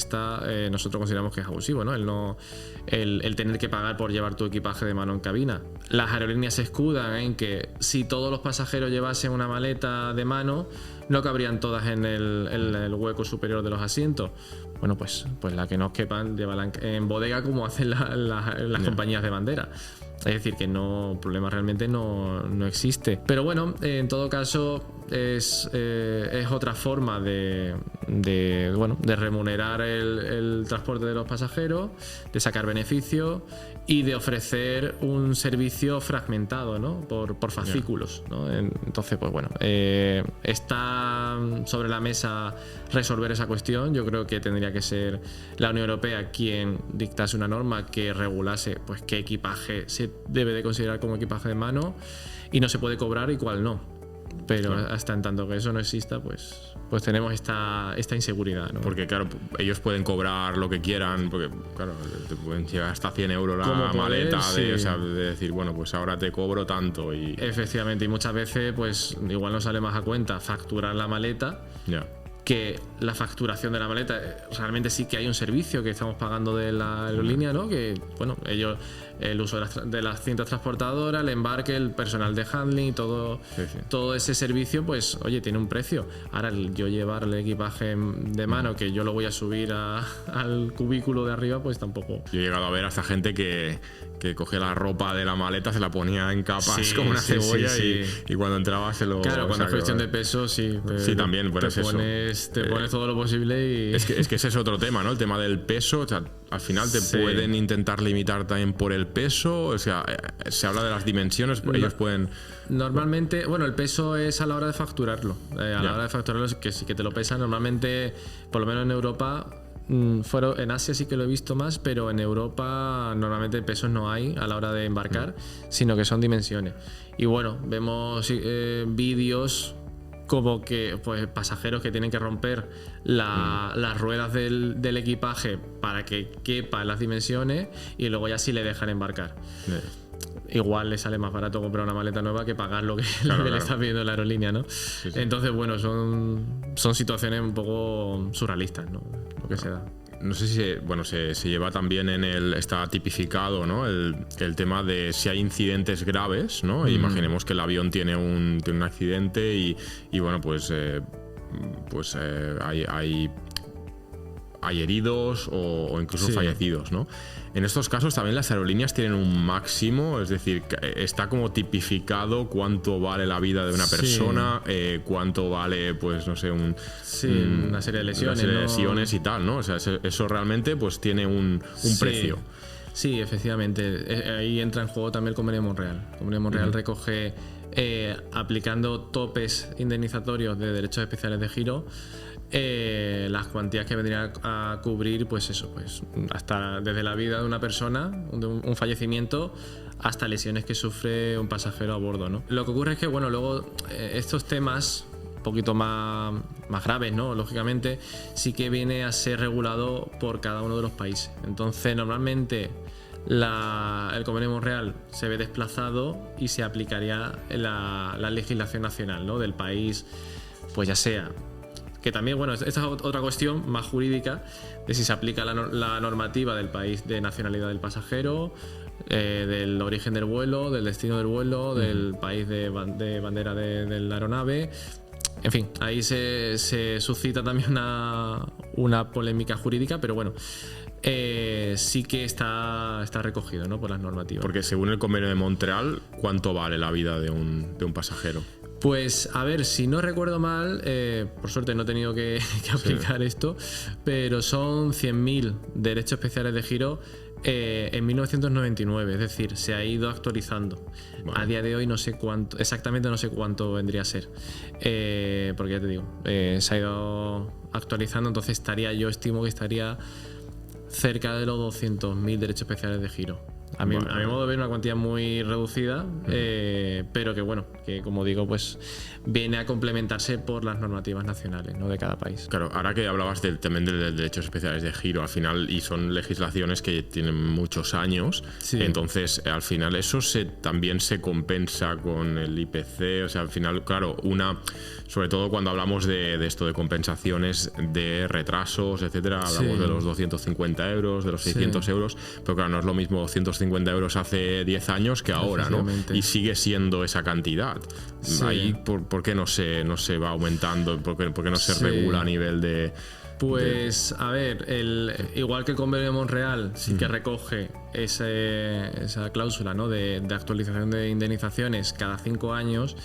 nosotros consideramos que es abusivo, ¿no? El tener que pagar por llevar tu equipaje de mano en cabina. Las aerolíneas se escudan en que si todos los pasajeros llevasen una maleta de mano, no cabrían todas en el hueco superior de los asientos. Bueno, pues la que nos quepan, llévala en bodega como hacen las compañías de bandera. Es decir, que problema realmente no existe. Pero bueno, en todo caso es otra forma de remunerar el transporte de los pasajeros, de sacar beneficio y de ofrecer un servicio fragmentado, ¿no?, por fascículos, ¿no? Entonces, pues bueno, está sobre la mesa resolver esa cuestión. Yo creo que tendría que ser la Unión Europea quien dictase una norma que regulase, pues, qué equipaje se debe de considerar como equipaje de mano y no se puede cobrar y cuál no. Pero hasta en tanto que eso no exista, pues tenemos esta inseguridad, ¿no? Porque claro, ellos pueden cobrar lo que quieran, porque claro, te pueden llegar hasta 100 euros la maleta, o sea, de decir, bueno, pues ahora te cobro tanto. Efectivamente, y muchas veces pues igual nos sale más a cuenta facturar la maleta que la facturación de la maleta. Realmente sí que hay un servicio que estamos pagando de la aerolínea, ¿no? Que, bueno, ellos, el uso de las cintas transportadoras, el embarque, el personal de handling y todo ese servicio, pues, oye, tiene un precio. Ahora, yo llevar el equipaje de mano, que yo lo voy a subir al cubículo de arriba, pues tampoco. Yo he llegado a ver hasta gente que cogía la ropa de la maleta, se la ponía en capas como una cebolla y cuando entraba se lo... Claro, cuando es cuestión de peso, sí. Sí, también, pero es eso. Te pones todo lo posible y... Es que ese es otro tema, ¿no? El tema del peso. O sea, al final te pueden intentar limitar también por el peso. O sea, se habla de las dimensiones, ellos pueden... Normalmente, bueno, el peso es a la hora de facturarlo. A la hora de facturarlo, que sí que te lo pesan. Normalmente, por lo menos en Europa... en Asia sí que lo he visto más, pero en Europa normalmente pesos no hay a la hora de embarcar, sino que son dimensiones. Y bueno, vemos vídeos como que pues pasajeros que tienen que romper las ruedas del equipaje para que quepa las dimensiones y luego ya sí le dejan embarcar. Igual le sale más barato comprar una maleta nueva que pagar lo que le está pidiendo la aerolínea, ¿no? Sí. Entonces, bueno, son situaciones un poco surrealistas, ¿no? Lo que se da. No sé si se lleva también está tipificado, ¿no? El tema de si hay incidentes graves, ¿no? Imaginemos que el avión tiene un accidente y bueno, pues hay heridos o incluso fallecidos, ¿no? En estos casos también las aerolíneas tienen un máximo, es decir, está como tipificado cuánto vale la vida de una persona, cuánto vale, pues no sé, una serie de lesiones. Una serie de lesiones y tal, ¿no? O sea, eso realmente pues tiene un precio. Sí, efectivamente. Ahí entra en juego también el Convenio de Montreal. El Convenio de Montreal recoge, aplicando topes indemnizatorios de derechos especiales de giro, las cuantías que vendrían a cubrir, pues eso, pues hasta desde la vida de una persona, un fallecimiento, hasta lesiones que sufre un pasajero a bordo, ¿no? Lo que ocurre es que, bueno, luego estos temas un poquito más graves, ¿no? Lógicamente, sí que viene a ser regulado por cada uno de los países. Entonces, normalmente el Convenio de Montreal se ve desplazado y se aplicaría la legislación nacional, ¿no?, del país, pues ya sea. Que también, bueno, esta es otra cuestión más jurídica de si se aplica la normativa del país de nacionalidad del pasajero, del origen del vuelo, del destino del vuelo, del país de bandera de la aeronave. En fin, ahí se suscita también una polémica jurídica, pero bueno, sí que está recogido, ¿no?, por las normativas. Porque según el Convenio de Montreal, ¿cuánto vale la vida de un pasajero? Pues a ver, si no recuerdo mal, por suerte no he tenido que aplicar esto, pero son 100.000 derechos especiales de giro en 1999, es decir, se ha ido actualizando. Vale. A día de hoy no sé cuánto, exactamente no sé cuánto vendría a ser, porque ya te digo, se ha ido actualizando, entonces yo estimo que estaría cerca de los 200.000 derechos especiales de giro. A mi modo de ver, una cuantía muy reducida, pero que bueno, que como digo, pues viene a complementarse por las normativas nacionales, ¿no?, de cada país. Claro, ahora que hablabas también de derechos especiales de giro, al final, y son legislaciones que tienen muchos años, sí. Entonces al final eso también se compensa con el IPC, o sea, al final, claro, sobre todo cuando hablamos de esto de compensaciones de retrasos, etcétera, hablamos de los 250 euros, de los 600 euros, pero claro, no es lo mismo 250 euros hace 10 años que ahora, ¿no? Y sigue siendo esa cantidad. Sí. Ahí, ¿por qué no se va aumentando? ¿Por qué no se regula a nivel de...? Pues, a ver, igual que el Convenio de Montreal sí que recoge esa cláusula, ¿no?, de actualización de indemnizaciones cada 5 años,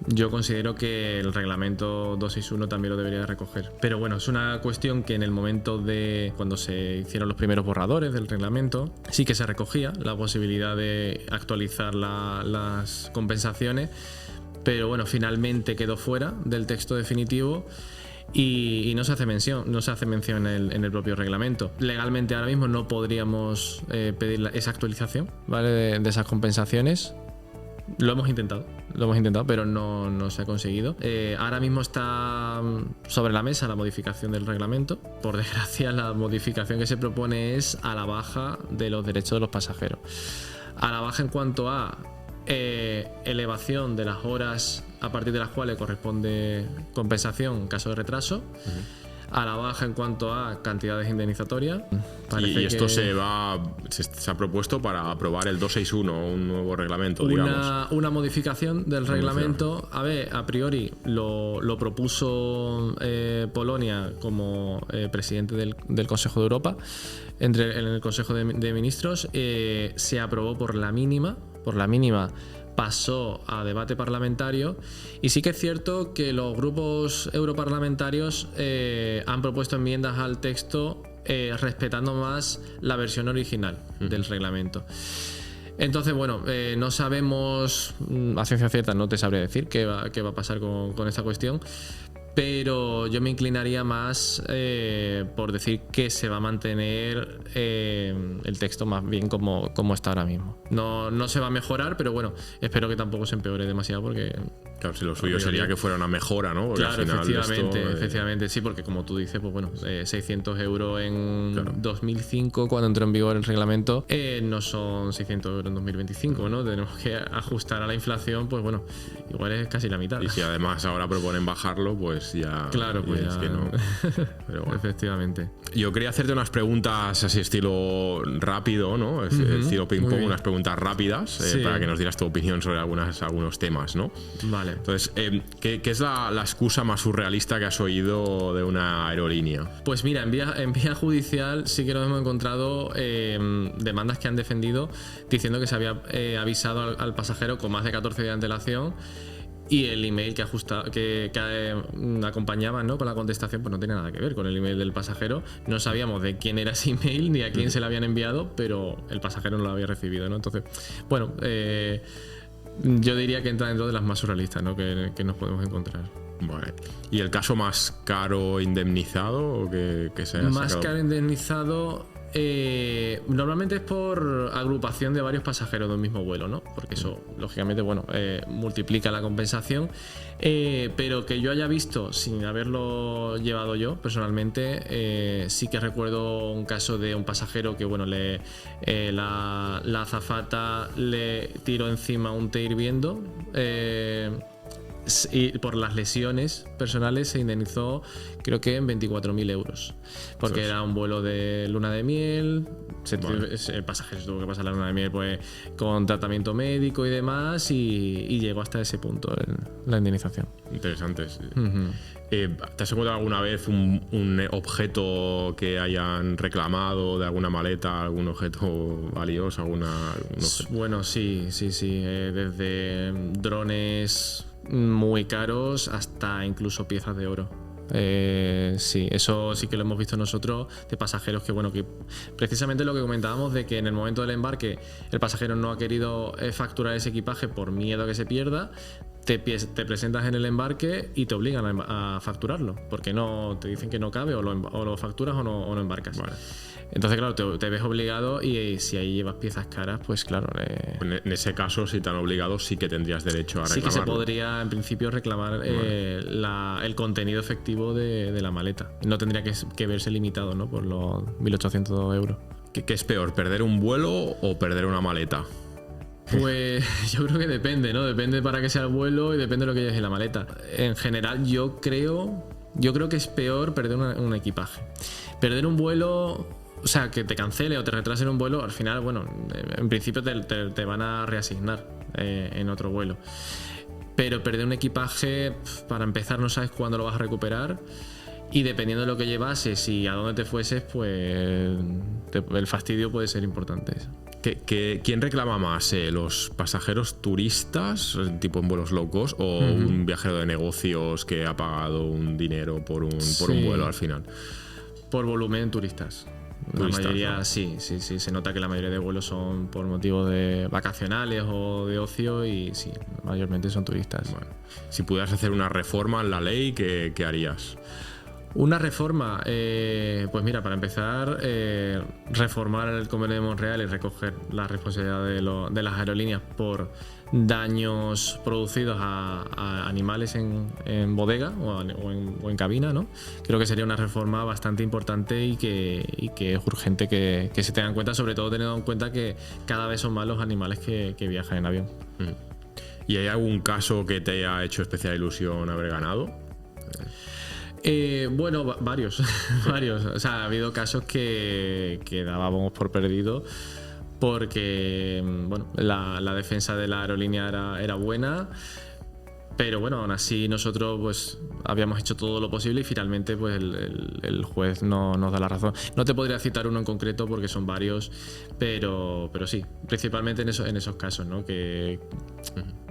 yo considero que el reglamento 261 también lo debería de recoger. Pero bueno, es una cuestión que en el momento de cuando se hicieron los primeros borradores del reglamento, sí que se recogía la posibilidad de actualizar las compensaciones, pero bueno, finalmente quedó fuera del texto definitivo. Y no se hace mención en el propio reglamento. Legalmente ahora mismo no podríamos pedir esa actualización, ¿vale?, de esas compensaciones. Lo hemos intentado, pero no se ha conseguido. Ahora mismo está sobre la mesa la modificación del reglamento. Por desgracia, la modificación que se propone es a la baja de los derechos de los pasajeros. A la baja en cuanto a elevación de las horas a partir de las cuales corresponde compensación en caso de retraso. A la baja en cuanto a cantidades indemnizatorias. Y esto se ha propuesto para aprobar el 261, un nuevo reglamento, digamos. Una modificación del reglamento. A ver, a priori lo propuso Polonia como presidente del Consejo de Europa. En el Consejo de Ministros se aprobó por la mínima, pasó a debate parlamentario, y sí que es cierto que los grupos europarlamentarios han propuesto enmiendas al texto respetando más la versión original del reglamento. Entonces, bueno, no sabemos a ciencia cierta, no te sabría decir qué va a pasar con esta cuestión, pero yo me inclinaría más por decir que se va a mantener el texto más bien como está ahora mismo. No se va a mejorar, pero bueno, espero que tampoco se empeore demasiado, porque... Claro, si lo suyo sería que fuera una mejora, ¿no? Porque claro, al final efectivamente, sí, porque como tú dices, pues bueno, 600 euros en 2005, cuando entró en vigor el reglamento, no son 600 euros en 2025, ¿no? Tenemos que ajustar a la inflación, pues bueno, igual es casi la mitad. Y si además ahora proponen bajarlo, pues ya... Claro, pues es ya... que no. Pero bueno. Efectivamente. Yo quería hacerte unas preguntas así estilo rápido, ¿no? Estilo ping-pong, unas preguntas rápidas, para que nos dieras tu opinión sobre algunos temas, ¿no? Vale. Entonces, ¿qué es la excusa más surrealista que has oído de una aerolínea? Pues mira, en vía judicial sí que nos hemos encontrado demandas que han defendido diciendo que se había avisado al pasajero con más de 14 días de antelación, y el email que acompañaba, ¿no?, con la contestación, pues no tenía nada que ver con el email del pasajero. No sabíamos de quién era ese email ni a quién se lo habían enviado, pero el pasajero no lo había recibido, ¿no? Entonces, bueno, yo diría que entra dentro de las más surrealistas, ¿no?, que nos podemos encontrar. Vale. ¿Y el caso más caro indemnizado o que se haya más sacado? Caro indemnizado normalmente es por agrupación de varios pasajeros de un mismo vuelo, ¿no? Porque eso, lógicamente, bueno, multiplica la compensación, pero que yo haya visto sin haberlo llevado yo personalmente, sí que recuerdo un caso de un pasajero que, bueno, la azafata le tiró encima un té hirviendo, y por las lesiones personales se indemnizó, creo que en 24.000 euros, porque era un vuelo de luna de miel. El pasajero se tuvo que pasar la luna de miel, pues, con tratamiento médico y demás, y llegó hasta ese punto la indemnización. Interesante, sí. ¿Te has encontrado alguna vez un objeto que hayan reclamado de alguna maleta, algún objeto valioso, algún objeto? Bueno, sí, desde drones muy caros, hasta incluso piezas de oro. Sí, eso sí que lo hemos visto nosotros, de pasajeros que precisamente lo que comentábamos, de que en el momento del embarque el pasajero no ha querido facturar ese equipaje por miedo a que se pierda. Te presentas en el embarque y te obligan a facturarlo, porque no te dicen que no cabe, o lo facturas o no embarcas. Vale. Entonces, claro, te ves obligado, y si ahí llevas piezas caras, pues claro. En ese caso, si te han obligado, sí que tendrías derecho a reclamarlo. Sí que se podría, en principio, reclamar el contenido efectivo de la maleta. No tendría que verse limitado, ¿no?, por los 1.800 euros. ¿Qué es peor, perder un vuelo o perder una maleta? Pues yo creo que depende, ¿no? Depende para qué sea el vuelo y depende de lo que lleves en la maleta. En general, yo creo que es peor perder un equipaje. Perder un vuelo, o sea, que te cancele o te retrasen un vuelo, al final, bueno, en principio te van a reasignar en otro vuelo. Pero perder un equipaje, para empezar, no sabes cuándo lo vas a recuperar. Y dependiendo de lo que llevases y a dónde te fueses, pues el fastidio puede ser importante. ¿Quién reclama más? ¿Los pasajeros turistas, tipo en vuelos low cost, o un viajero de negocios que ha pagado un dinero por un vuelo al final? Por volumen, turistas. La mayoría, ¿no? Sí. Se nota que la mayoría de vuelos son por motivos de vacacionales o de ocio, y sí, mayormente son turistas. Bueno, si pudieras hacer una reforma en la ley, ¿qué harías? Una reforma, pues mira, para empezar, reformar el Convenio de Montreal y recoger la responsabilidad de las aerolíneas por daños producidos a animales en bodega o en cabina, ¿no? Creo que sería una reforma bastante importante y que es urgente que se tenga en cuenta, sobre todo teniendo en cuenta que cada vez son más los animales que viajan en avión. ¿Y hay algún caso que te haya hecho especial ilusión haber ganado? Bueno, varios. O sea, ha habido casos que dábamos por perdido porque, bueno, la defensa de la aerolínea era buena, pero bueno, aún así nosotros pues habíamos hecho todo lo posible y finalmente pues el juez no nos da la razón. No te podría citar uno en concreto porque son varios, pero sí, principalmente en esos casos, ¿no? Que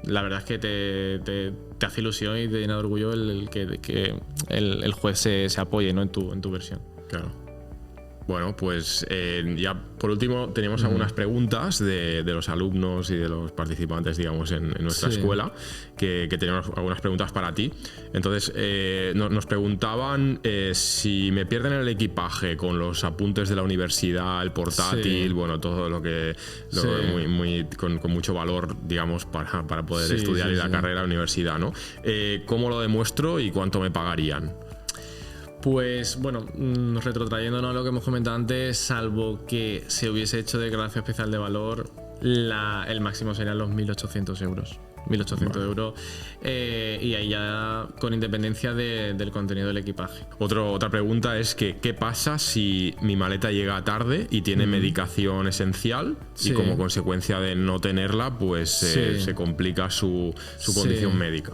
la verdad es que te hace ilusión y te llena de orgullo que el juez se apoye, ¿no?, en tu versión. Claro. Bueno, pues ya por último teníamos algunas preguntas de los alumnos y de los participantes, digamos, en nuestra escuela, que teníamos algunas preguntas para ti. Entonces nos preguntaban si me pierden el equipaje con los apuntes de la universidad, el portátil, bueno, todo lo que con mucho valor, digamos, para poder estudiar y la carrera de la universidad, ¿no? ¿Cómo lo demuestro y cuánto me pagarían? Pues bueno, retrotrayéndonos a lo que hemos comentado antes, salvo que se hubiese hecho declaración especial de valor, el máximo serían los 1.800 euros. 1.800 euros, y ahí ya con independencia del contenido del equipaje. Otra pregunta es que ¿qué pasa si mi maleta llega tarde y tiene medicación esencial y como consecuencia de no tenerla, pues se complica su condición médica?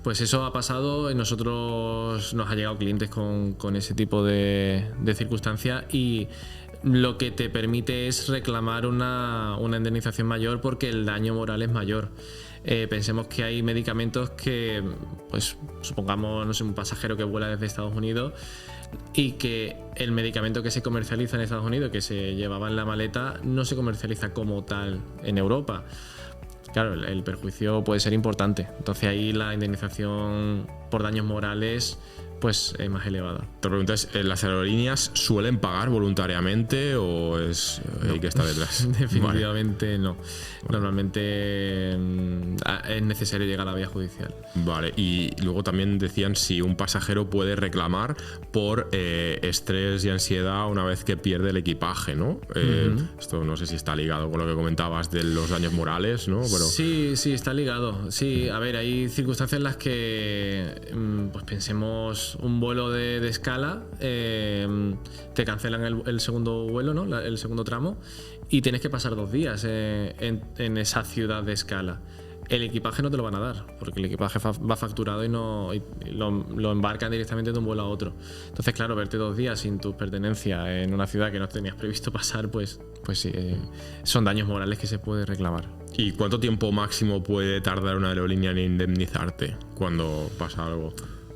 Pues eso ha pasado, y nosotros nos ha llegado clientes con ese tipo de circunstancias, y lo que te permite es reclamar una indemnización mayor porque el daño moral es mayor. Pensemos que hay medicamentos que, pues supongamos, no sé, un pasajero que vuela desde Estados Unidos y que el medicamento que se comercializa en Estados Unidos, que se llevaba en la maleta, no se comercializa como tal en Europa. Claro, el perjuicio puede ser importante. Entonces ahí la indemnización por daños morales pues es más elevada. Te pregunto, ¿las aerolíneas suelen pagar voluntariamente o hay que estar detrás? Definitivamente no. Normalmente es necesario llegar a la vía judicial. Vale, y luego también decían si un pasajero puede reclamar por estrés y ansiedad una vez que pierde el equipaje, ¿no? Esto no sé si está ligado con lo que comentabas de los daños morales, ¿no? Pero... Sí, está ligado. Sí, a ver, hay circunstancias en las que, pues pensemos, un vuelo de escala, te cancelan el segundo vuelo, ¿no?, el segundo tramo, y tienes que pasar 2 días en esa ciudad de escala. El equipaje no te lo van a dar porque el equipaje va facturado y lo embarcan directamente de un vuelo a otro. Entonces, claro, verte 2 días sin tus pertenencias en una ciudad que no tenías previsto pasar, pues sí, son daños morales que se puede reclamar. ¿Y cuánto tiempo máximo puede tardar una aerolínea en indemnizarte cuando pasa algo?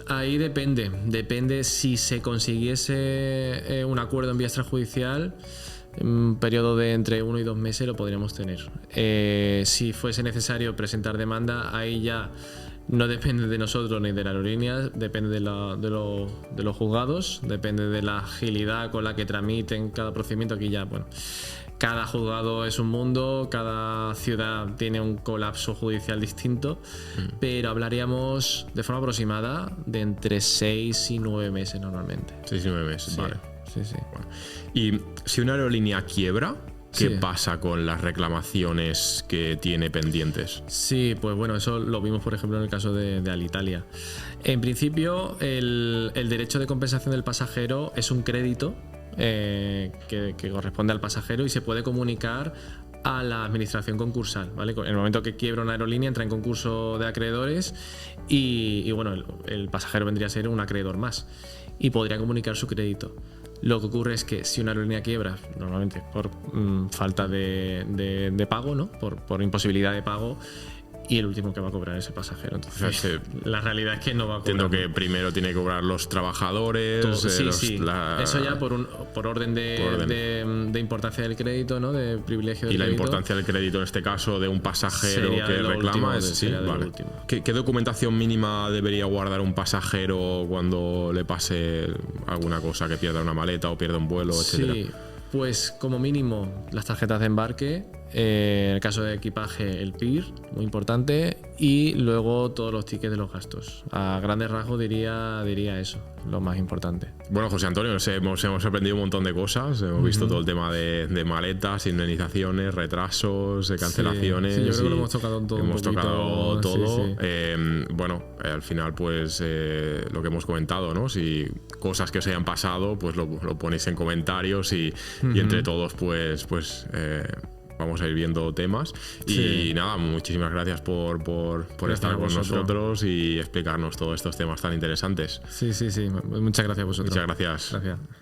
Ahí depende si se consiguiese un acuerdo en vía extrajudicial, un periodo de entre 1 y 2 meses lo podríamos tener. Si fuese necesario presentar demanda, ahí ya no depende de nosotros ni de la aerolínea, depende de los juzgados, depende de la agilidad con la que tramiten cada procedimiento. Aquí ya, bueno, cada juzgado es un mundo, cada ciudad tiene un colapso judicial distinto, pero hablaríamos de forma aproximada de entre 6 y 9 meses normalmente. 6 y 9 meses, Sí, vale. sí. Bueno. Y si una aerolínea quiebra, ¿qué pasa con las reclamaciones que tiene pendientes? Sí, pues bueno, eso lo vimos por ejemplo en el caso de Alitalia. En principio, el derecho de compensación del pasajero es un crédito que corresponde al pasajero y se puede comunicar a la administración concursal, ¿vale? En el momento que quiebra una aerolínea entra en concurso de acreedores y bueno, el pasajero vendría a ser un acreedor más y podría comunicar su crédito. Lo que ocurre es que si una aerolínea quiebra, normalmente por falta de pago, ¿no? Por imposibilidad de pago, y el último que va a cobrar es el pasajero. Entonces, la realidad es que no va a cobrar. Entiendo que primero tiene que cobrar los trabajadores. Eso ya por orden de importancia del crédito, ¿no? De privilegio del crédito. Y la importancia del crédito en este caso de un pasajero que reclama es. Vale. ¿Qué documentación mínima debería guardar un pasajero cuando le pase alguna cosa, que pierda una maleta o pierda un vuelo, etcétera? Sí, pues como mínimo las tarjetas de embarque. En el caso de equipaje, el PIR, muy importante, y luego todos los tickets de los gastos. A grandes rasgos diría eso, lo más importante. Bueno, José Antonio, hemos aprendido un montón de cosas. Hemos visto todo el tema de maletas, indemnizaciones, retrasos, cancelaciones. Sí, yo creo que lo hemos tocado todo. Hemos tocado todo. Sí. Bueno, al final, pues lo que hemos comentado, ¿no? Si cosas que os hayan pasado, pues lo ponéis en comentarios y entre todos, pues vamos a ir viendo temas. Y nada, muchísimas gracias por estar con nosotros y explicarnos todos estos temas tan interesantes. Sí. Muchas gracias a vosotros. Muchas gracias. Gracias.